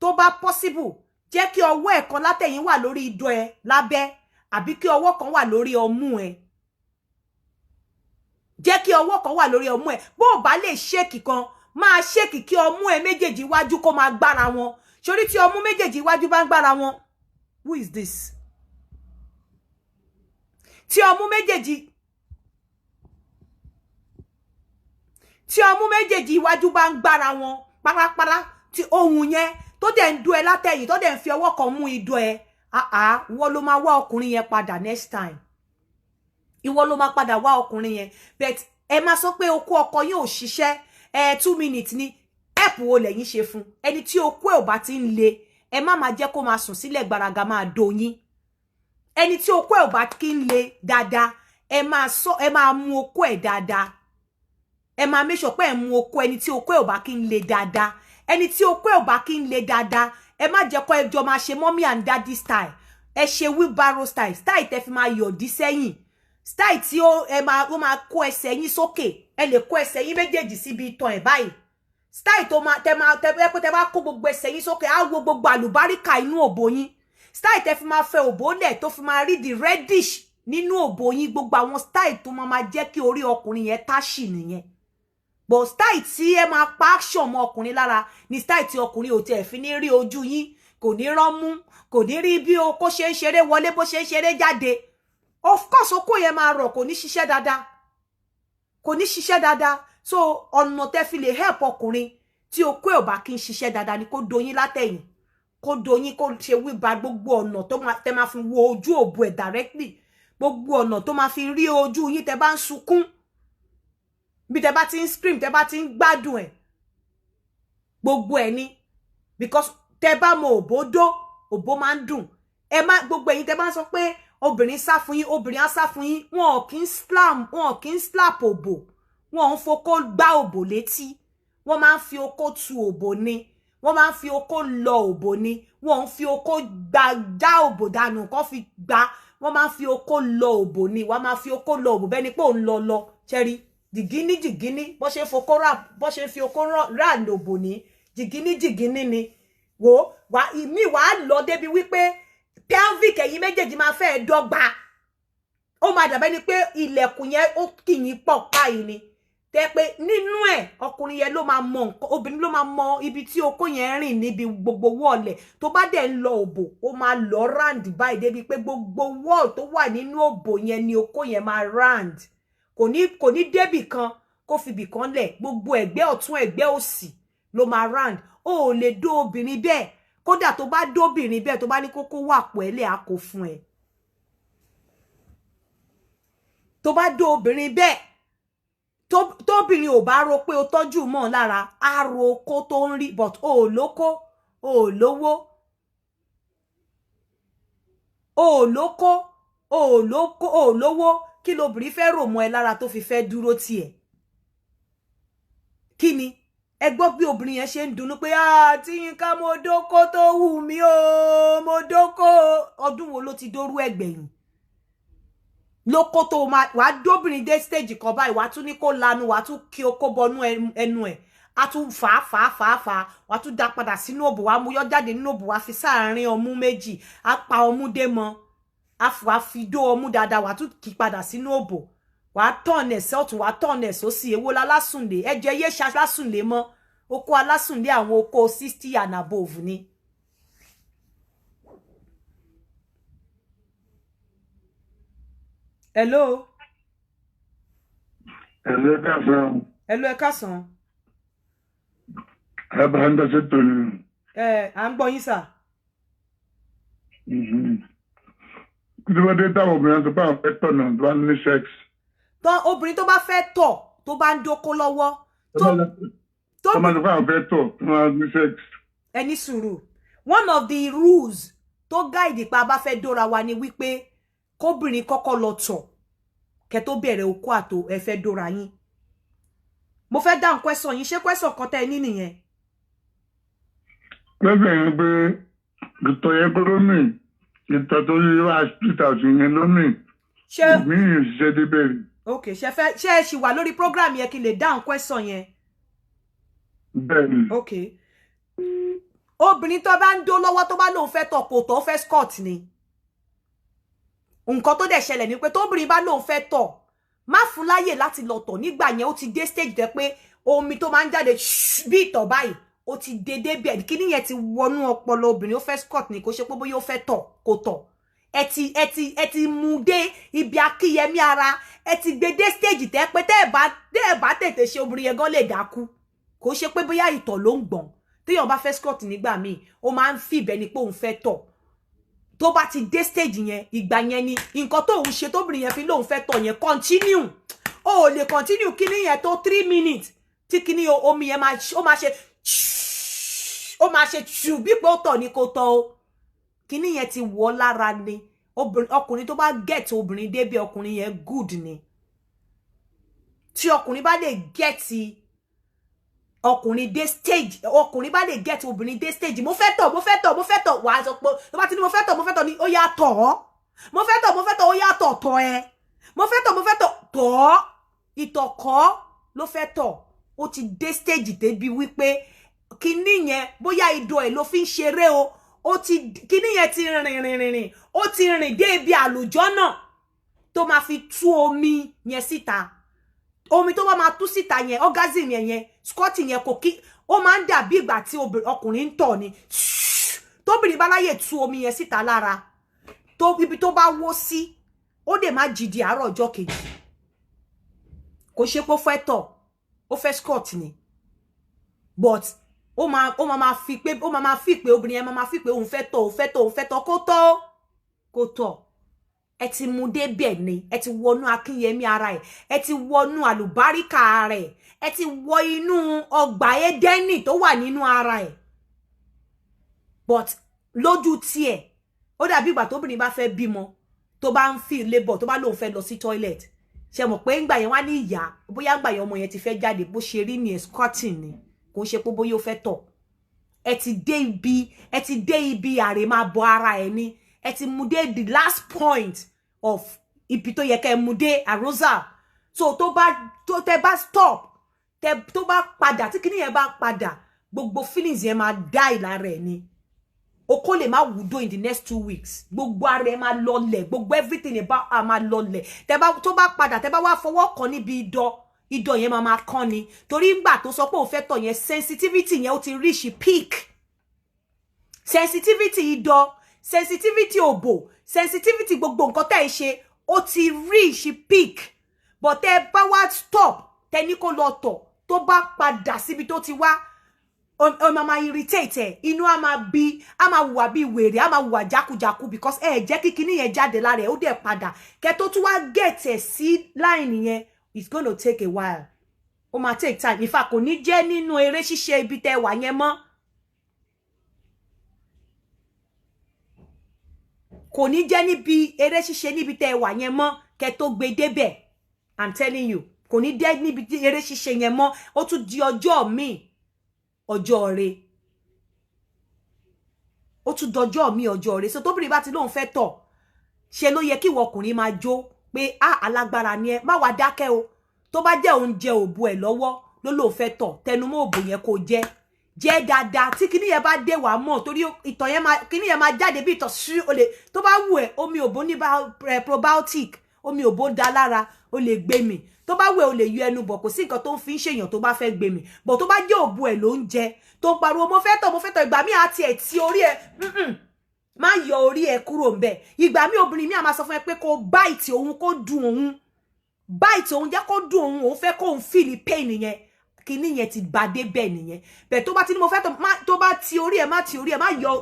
tó bá possible jẹ́ kí ọwọ́ ẹ̀ kan látẹ̀yìn wà lórí ìdó ẹ lábẹ́ àbí kí ọwọ́ kan wà lórí ọmú ẹ jẹ́ kí ọwọ́ kan wà lórí ọmú ẹ bó bá lè ṣéèkì kan máa ṣéèkì kí ọmú ẹ méjèèjì iwájú kó máa gbára wọn sórí tí ọmú méjèèjì iwájú bá ń gbára wọn who is this tí ọmú méjèèjì iwájú bá ń gbára wọn párápárá tí ohun yẹn tó dẹ̀ ń dú ẹ látẹ̀yìn tó dẹ̀ ń fi ọwọ́ kan mú ìdó ẹ wọ́n ló máa wá ọkùnrin yẹn padà next time ìwọ ló máa padà wá ọkùnrin yẹn but ẹ máa sọ pé okó ọkọ yín ò ṣiṣẹ́ 2 minutes ni help wo lẹ́yìn ṣe fún ẹni tí okó ẹ̀ ò bá ti ń le ẹ má máa jẹ́ kó máa sùn sílẹ̀ gbaraga máa doyin ẹni tí okó ẹ̀ ò bá kí ń le dáadáa ẹ máa mú okó ẹ̀ dáadáa ẹ máa make sure pé ẹ mú okó ẹni tí okó ẹ̀ ò bá kí ń le dáadáa ẹni tí okó ẹ̀ ò bá kí ń le dáadáa ẹ má jẹ́ kó ẹjọ́ máa ṣe mommy and daddy style ẹ ṣe wheelbarrow style tẹ́ fi máa yọ̀dí sẹ́yìn style tí ó máa kó ẹsẹ̀ yín sókè ẹ lè kó ẹsẹ̀ yín méjèèjì síbi itan ẹ̀ báyìí style tó máa tẹ́ bá kó gbogbo ẹsẹ̀ yín sókè á wo gbogbo àlùbáríkà inú òbò yín style tẹ́ fi máa fẹ́ òbò lẹ̀ tó fi máa rí the reddish nínú òbò yín gbogbo àwọn style tó máa jẹ́ kí orí ọkùnrin yẹn táṣì nìyẹn but style tí ẹ máa pa action mọ́ ọkùnrin lára ni style tí ọkùnrin ò tiẹ̀ fi ní rí ojú yín kò ní ránmú kò ní rí bí o kó ṣe ń ṣeré wọlé bó ṣe ń ṣeré jáde of course okó yẹn máa rọ̀ kò ní ṣiṣẹ́ dáadáa so ọ̀nà tẹ́ fi lè help ọkùnrin tí okó ẹ̀ ò bá kí ń ṣiṣẹ́ dáadáa ni kó doyin látẹ̀yìn kó doyin kó ṣe wíba gbogbo ọ̀nà tó tẹ́ máa fi wo ojú òbò ẹ̀ directly gbogbo ọ̀nà tó máa fi rí ojú yín tẹ́ bá ń sunkún bí tẹ́ bá ti ń scream tẹ́ bá ti ń gbádùn ẹ̀ gbogbo ẹ̀ ni because tẹ́ bá mọ òbò máa ń dùn ẹ má gbogbo ẹ̀yin tẹ́ bá ń sọ pé obìnrin sá fún yín obìnrin á sá fún yín wọn kì í slap òbò wọn ń fokó gbá òbò létí wọn máa ń fi okó tu òbò ni wọn máa ń fi okó lọ òbò ni wọn ń fi okó dá òbò dànù kó fi gbá wọn máa ń fi okó lọ òbò ni wọn máa fi okó lọ òbò bẹ́ẹ̀ ni pé òun lọ cherry jìgínní bó ṣe fi okó rà lòbò ní jìgínní ni wo mi wàá lọ débi wípé pelvic ẹ̀yin méjèèjì máa fẹ́ dọ́gba ó máa dàbẹ́ ni pé ilẹ̀kùn yẹn ó kìyìn pọ̀ káyìí ni tẹ́ pé nínú ẹ̀ ọkùnrin yẹn ló máa mọ nǹkan obìnrin ló máa mọ ibi tí okó yẹn rìn níbi gbogbo wọ́ọ̀lẹ̀ tó bá dẹ̀ ń lọ òbò ó máa lọ round báyìí débi pé gbogbo wọ́ọ̀l tó wà nínú òbò yẹn ni okó yẹn máa round kò ní débì kan kó fi bì kan lẹ̀ gbogbo ẹ̀gbẹ́ ọ̀tún ẹ̀gbẹ́ òsì ló máa round ó lè dó obìnrin bẹ́ẹ̀ kódà tó bá dóbìnrin bẹ́ẹ̀ tó bá ní kókó wà pẹ̀lẹ́ a kò fún ẹ tó bá dó obìnrin bẹ́ẹ̀ tóbìnrin ò bá ro pé o tọ́jú mọ́ lára á ro okó tó ń rí but o lóko o lówó o lówó kí lobìnrin fẹ́ rò mọ́ ẹ lára tó fi fẹ́ dúró tiẹ̀ kí ni ẹ gbọ́ bí obìnrin yẹn ṣe ń dunnú pé tí Yínká mo dóko tó wù mí o mo dóko ọdún wo ló ti dórú ẹgbẹ̀yìn lóko tó wàá dóbìnrin dé stage kan báyìí wàá tún ní kó lanu wàá tún kí okó bọnú ẹnu ẹ̀ a tún fà á wàá tún dá padà sínú òbò wàá mú yọ jáde nínú òbò wàá fi sáàárín ọmú méjì á pa ọmú dé mọ́ á fi dó ọmú dáadáa wàá tún kí padà sínú òbò wàá tọ̀nà ẹ̀sẹ̀ ọ̀tún wàá tọ̀nà ẹ̀sẹ̀ òsì èwo lálásùnlé ẹjọ́ yé ṣalásùnlé mọ́ oko alásùnlé àwọn oko 60 and above ni. Hello. Hello, káàsán. Hello, ẹ káàsán. Ẹ bá ń dọ́sẹ̀ tó ní. À ń gbọ́ yín sà. Kí ló dé táwọn obìnrin tó bá ń fẹ́ tọ̀ náà tó bá ń ní sex? Tán obìnrin tó bá fẹ́ tọ̀ tó bá ń dóko lọ́wọ́. Tó máa ń fẹ́ tọ̀ tó máa ń ní sex. Ẹ ní sùúrù. One of the rules tó guide pa bá fẹ́ dóra wa ni wípé kóbìnrin kọ́kọ́ lọ tọ̀ kẹ́ tó bẹ̀rẹ̀ okó àtò ẹ fẹ́ dóra yín. Mo fẹ́ dáhùn question yín ṣé question kan tẹ́ ẹ ní nìyẹn. Lẹ́sìn yẹn pé ìtọ̀ yẹn kó lómìn ìtọ̀ tó yẹ wá split out yẹn lómìn mi ì ṣiṣẹ́ débẹ̀ rí. ok ṣe ẹ ṣì wà lórí program yẹn kí n lè dáhùn question yẹn. bẹ́ẹ̀ni. ok obìnrin tó bá ń dó lọ́wọ́ tó bá lóun fẹ́ tọ̀ kò tọ̀ fẹ́ scott ni nǹkan tó dẹ̀ ṣẹlẹ̀ ni pé tóbìnrin bá lóun fẹ́ tọ̀ má fún láyè láti lọ tọ̀ nígbà yẹn ó ti dé stage tẹ́ pé omi tó máa ń jáde bí ìtọ̀ báyìí ó ti dédé bẹ́ẹ̀ kíní yẹn ti wọnú ọpọlọ obìnrin ó fẹ́ scott ni kò ṣe pé bóyá ó fẹ́ tọ̀ kò tọ̀ ẹ ti mú dé ibi akíyẹmí ara ẹ ti gbé dé stage tẹ́ pé tẹ́ ẹ bá tètè ṣe obìnrin yẹn gan lè dákú kò ṣe pé bóyá ìtọ̀ ló ń gbọ̀n téèyàn bá fẹ́ scott nígbà míì ó máa ń fìbẹ́ ni pé òun fẹ́ tọ̀ tó bá ti dé stage yẹn ìgbà yẹn ni nǹkan tó ń ṣe tóbìnrin yẹn fi lóun fẹ́ tọ̀ yẹn continue o ò lè continue kíní yẹn tó 3 minutes tí kíní omi yẹn ó máa ṣe ṣù bí pé ó tọ̀ ní kò tọ̀ o kíní yẹn ti wọ̀ lára ni ọkùnrin tó bá get obìnrin débi ọkùnrin yẹn good ni tí ọkùnrin bá lè get ọkùnrin dé stage ọkùnrin bá lè get obìnrin dé stage mo fẹ́ tọ̀ wàá sọ pé tó bá ti ní mo fẹ́ tọ̀ ní ó yá tọ̀ mo fẹ́ tọ̀ ó yá tọ̀ ẹ mo fẹ́ tọ̀ tọ̀ ìtọ̀kọ́ ló fẹ́ tọ̀ ó ti dé stage débi wípé kíní yẹn bóyá ìdọ̀ ẹ̀ ló fi ń ṣeré o ó ti kíní yẹn ti rìn ó ti rìn dé ibi àlùjọ náà tó máa fi tú omi yẹn síta omi tó bá máa tú síta yẹn orgasm yẹn squatting yẹn kò kí ó máa ń dàbí ìgbà tí ọkùnrin ń tọ̀ ni tóbìnrin bá láyè tú omi yẹn síta lára tó ibi tó bá wó sí ó dè má jí di àárọ̀ ọjọ́ kejì kò ṣe pé ó fẹ́ tọ̀ ó fẹ́ squat ni but ó máa fi pé obìnrin yẹn máa fi pé òun fẹ́ tọ̀ kó tọ̀ ẹ ti mú débẹ̀ ni ẹ ti wọnú akínyẹmí ara ẹ ti wọnú àlùbáríkà rẹ̀ ẹ ti wọ inú ọgbà Édẹ́nì tó wà nínú ara ẹ̀ but lójú tiẹ̀ ó dàbí ìgbà tóbìnrin bá fẹ́ bímọ tó bá ń feel labour tó bá lóun fẹ́ lọ sí toilet ṣe mọ̀ pé ńgbà yẹn wá ní ìyá bóyá ńgbà yẹn ọmọ yẹn ti fẹ́ jáde bó ṣe rí ní squatting ni kò ṣe pé bóyá ó fẹ́ tọ̀ ẹ ti dé ibi àrèmábọ̀ ara ẹ̀ ni ẹ ti mú dé the last point of ibi tó yẹ kẹ́ mú dé arousal so tó tẹ́ bá stop tó bá padà tí kíní yẹn bá padà gbogbo feelings yẹn máa die lára ẹ̀ ni oko lè má wùdó in the next 2 weeks gbogbo ara ẹ̀ máa lọlẹ̀ gbogbo everything about a máa lọlẹ̀ tó bá padà tẹ́ bá wá fọwọ́ kàn níbi ìdọ̀ yẹn máa kàn ni torí ńgbà tó sọ pé ó fẹ́ tọ̀ yẹn sensitivity yẹn ó ti reach peak sensitivity ìdọ̀ sensitivity òbò sensitivity gbogbo nǹkan tẹ́ ẹ ṣe ó ti reach peak but tẹ́ bá wá stop tẹ́ ní kó lọ tọ̀ tó bá padà síbi tó ti wá ó máa irritate inú á máa bí á máa wùwà bí wèrè á máa wùwà jákujàku because jẹ́ kí kíní yẹn jáde lára ẹ̀ ó dẹ̀ padà kẹ́ tó tún wá get ẹ̀ sí line yẹn it's going to take a while ó máa take time in fact kò ní jẹ́ nínú eré ṣíṣe ibi tẹ́ wà yẹn mọ́ kò ní jẹ́ níbi eré ṣíṣe níbi tẹ́ wà yẹn mọ́ kẹ́ tó gbé débẹ̀ I'm telling you kò ní dé níbi eré ṣíṣe yẹn mọ́ ó tún di ọjọ́ míì ọjọ́ rẹ̀ ó tún dọjọ́ míì ọjọ́ rẹ̀ so tóbìnrin bá ti lóun fẹ́ tọ̀ ṣe ló yẹ kí ìwọ ọkùnrin máa jó pé alágbára ni ẹ má wá dákẹ́ o tó bá jẹ́ oúnjẹ òbò ẹ̀ lọ́wọ́ ló lóun fẹ́ tọ̀ tẹnumọ́ òbò yẹn kò jẹ́ dáadáa tí kíní yẹn bá dé wàá mọ̀ torí ìtọ̀ yẹn kíní yẹn máa jáde bí ìtọ̀ sí olè tó bá wù ẹ́ omi òbò ní probiotic omi òbò dá lára o lè gbé mi tó bá wù ẹ́ o lè yọ ẹnu bọ̀ kò sí nǹkan tó ń fi ń ṣèyàn tó bá fẹ́ gbé mi bọ̀ tó bá jẹ́ òbò ẹ̀ ló ń jẹ tó ń pariwo mo fẹ́ tọ̀ ìgbà míì àti ẹ̀ tí orí ẹ̀ má yọ orí ẹ̀ kúrò ńbẹ̀ ìgbà míì obìnrin mi á máa sọ fún ẹ pé kó bite òun kó dùn òun bite òun jẹ́ kó dùn òun fẹ́ kó òun feel pain yẹn kíní yẹn ti bá dé bẹ́ẹ̀ nìyẹn bẹ́ẹ̀ tó bá ti ní mo fẹ́ tó bá ti orí ẹ̀ má yọ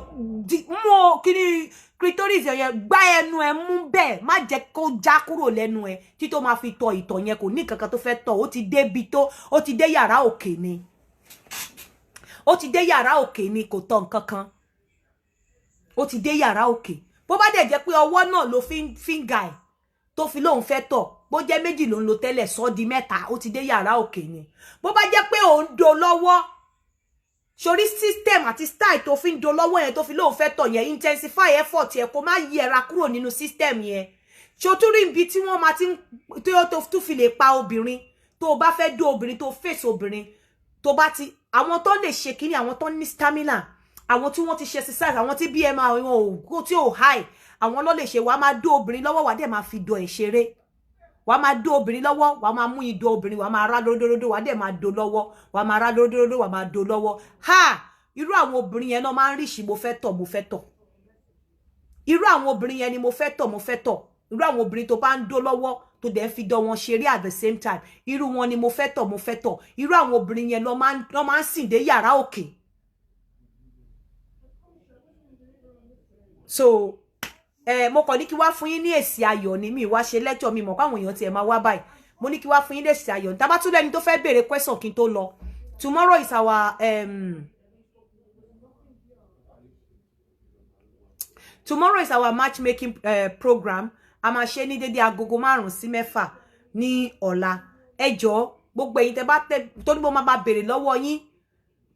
mú kíní clitoris yẹn gbá ẹnu ẹ̀ mú bẹ́ẹ̀ má jẹ́ kó já kúrò lẹ́nu ẹ̀ tí tó máa fi tọ̀ ìtọ̀ yẹn kò ní kankan tó fẹ́ tọ̀ ó ti dé yàrá òkè ni ó ti dé yàrá òkè ni kò tọ̀ nǹkan kan ó ti dé yàrá òkè bó bá dẹ̀ jẹ́ pé ọwọ́ náà ló fíńgà ẹ̀ tó fi lóun fẹ́ tọ̀ bó jẹ́ méjì ló ń lo tẹ́lẹ̀ sọ di mẹ́ta ó ti dé yàrá òkè ni bó bá jẹ́ pé òun do lọ́wọ́ sórí system àti style tó fi ń do lọ́wọ́ yẹn tó fi lóun fẹ́ tọ̀ yẹn intensify effort yẹn kó má yẹra kúrò nínú system yẹn ṣó tún rí ibi tí wọ́n máa ti tó tún fi lè pa obìnrin tó bá fẹ́ do obìnrin tó face obìnrin tó bá ti àwọn tó lè ṣe kíní àwọn tó ní stamina àwọn tí wọ́n ti ṣe exercise àwọn tí BMI wọn ò tí ò high àwọn ló lè ṣe wàá máa do obìnrin lọ́wọ́ wàá dẹ̀ máa fi do ẹ̀ ṣeré wàá máa do obìnrin lọ́wọ́ wàá máa mú ìdó obìnrin wàá máa rá lódódódó wàá dẹ̀ máa do lọ́wọ́ wàá máa rá lódódódó wàá máa do lọ́wọ́ ha irú àwọn obìnrin yẹn náà máa ń ríṣì mo fẹ́ tọ̀ irú àwọn obìnrin yẹn ni mo fẹ́ tọ̀ irú àwọn obìnrin tó bá ń do lọ́wọ́ tó dẹ̀ fi dán wọn ṣeré at the same time irú wọn ni mo fẹ́ tọ̀ irú àwọn obìnrin yẹn ló máa ń sìn dé yàrá òkè so mo kàn ní kí wá fún yín ní èsì ayọ̀ ni mi wá ṣe lecture mi mọ̀ pé àwọn èèyàn tiẹ̀ máa wá báyìí mo ní kí wá fún yín ní èsì ayọ̀ tá bá tún lẹ́ni tó fẹ́ béèrè question kí n tó lọ tomorrow is our tomorrow is our matchmaking program a máa ṣe ní dédé agogo 5 sí 6 ní ọ̀la ẹ jọ̀ọ́ gbogbo ẹ̀yin tẹ́ bá tó ní mo máa béèrè lọ́wọ́ yín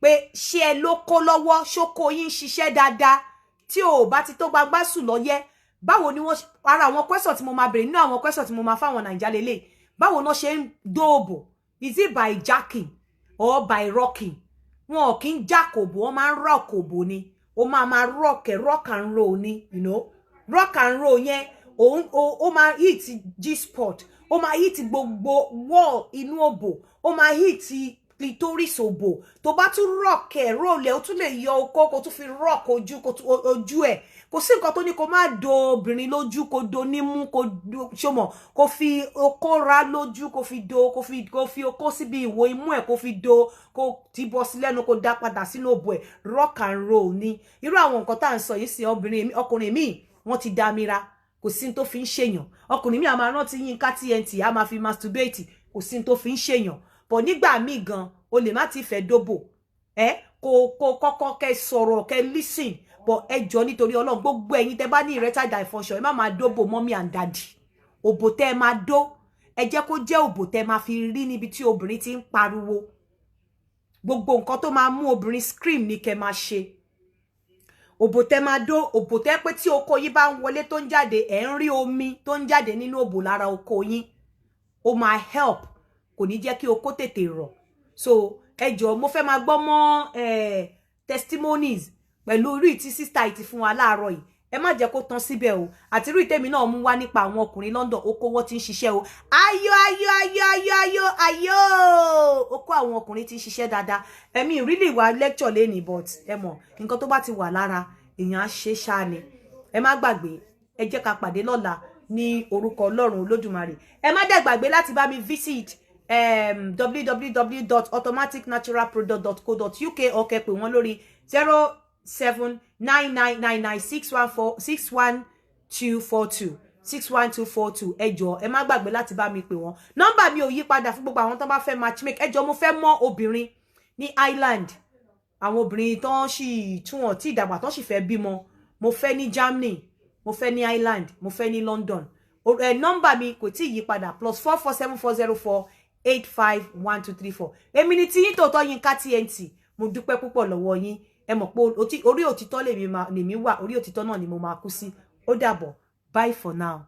pé ṣé ẹ ló kó lọ́wọ́ ṣókó yín ṣiṣẹ́ dáadáa tí o bá ti tó gbangba sùn lọ́yẹ́ báwo ni wọ́n ara àwọn question tí mo máa béèrè nínú àwọn question tí mo máa fáwọn Naija lélẹ̀ báwo náà ṣe ń dóòbò is it by jacking or by rocking wọn ò kí ń jack òbò wọn máa ń rock òbò ni o máa rock and roll ni you know rock and roll yẹn o máa hit G-spot o máa hit gbogbo wall inú òbò o máa hit clitoris òbò tó bá tún rock roll o tún lè yọ okó kó tún fi rock ojú ẹ̀ kò sí nǹkan tó ní kó má do obìnrin lójú kó do nímú kó ṣọmọ kó fi okó ra lójú kó fi okó síbi ìwo imú ẹ̀ kó fi do kó ti bọ́ sí lẹ́nu kó dá padà sínú òbò ẹ̀ rock and roll ni irú àwọn nǹkan tá à ń sọ yìí sí ọkùnrin mi wọ́n ti dá mira kò sí tó fi ń ṣèyàn ọkùnrin mi a máa rántí Yínká TNT a máa fi masturbate kò sí tó fi ń ṣèyàn bọ̀ nígbà míì gan o lè má ti fẹ́ dóbò kó kọ́kọ́ kẹ́ sọ̀rọ̀ kẹ́ listen bọ̀ ẹ jọ̀ọ́ nítorí Ọlọ́run gbogbo ẹ̀yin tẹ́ bá ní erectile dysfunction ẹ má máa dóbò mommy and daddy òbò tẹ́ máa dó ẹ jẹ́ kó jẹ́ òbò tẹ́ máa fi rí níbi tí obìnrin ti ń pariwo gbogbo nǹkan tó máa mú obìnrin scream ní kẹ́ máa ṣe òbò tẹ́ máa dó òbò tẹ́ pé tí okó yín bá ń wọlé tó ń jáde ẹ ń rí omi tó ń jáde nínú òbò lára okó yín ó máa help kò ní jẹ́ kí okó tètè rọ̀ so ẹ jọ̀ọ́ mo fẹ́ máa gbọ́ mọ́ testimonies pẹ̀lú irú tí sister yìí ti fún wa láàárọ̀ yìí ẹ má jẹ́ kó tán síbẹ̀ o àti irú ìtẹ́mi náà mú wá nípa àwọn ọkùnrin London okòwò tí ń ṣiṣẹ́ o ayọ̀ okó àwọn ọkùnrin tí ń ṣiṣẹ́ dáadáa ẹ̀mí really wá lecture lẹ́nìí but ẹ mọ̀ nǹkan tó bá ti wà lára èèyàn á ṣe ṣáà ni ẹ má gbàgbé ẹ jẹ́ ká pàdé lọ́la ní orúkọ Ọlọ́run Olódùmarè ẹ má dẹ̀ gbàgbé láti bá mi visit www.automaticnaturalproduct.co.uk or kẹ́ pè wọ́n lórí 079996142 ẹ jọ̀ọ́ ẹ má gbàgbé láti bá mi pè wọ́n nọ́mbà mi ò yí padà fún gbogbo àwọn tó bá fẹ́ matchmake ẹ jọ̀ọ́ mo fẹ́ mọ̀ obìnrin ní Ireland àwọn obìnrin tó ń sì tún wọn tí ìdàgbà tó sì fẹ́ bímọ mo fẹ́ ní Germany mo fẹ́ ní Ireland mo fẹ́ ní London nọ́mbà mi kò tí yí padà +447404851234 èmi ni tí yín tòótọ́ Yínká TNT mo dúpẹ́ púpọ̀ lọ́wọ́ yín ẹ mọ̀ pé orí òtítọ́ lèmi wà orí òtítọ́ náà ni mo máa kú sí ó dàbọ̀ bye for now.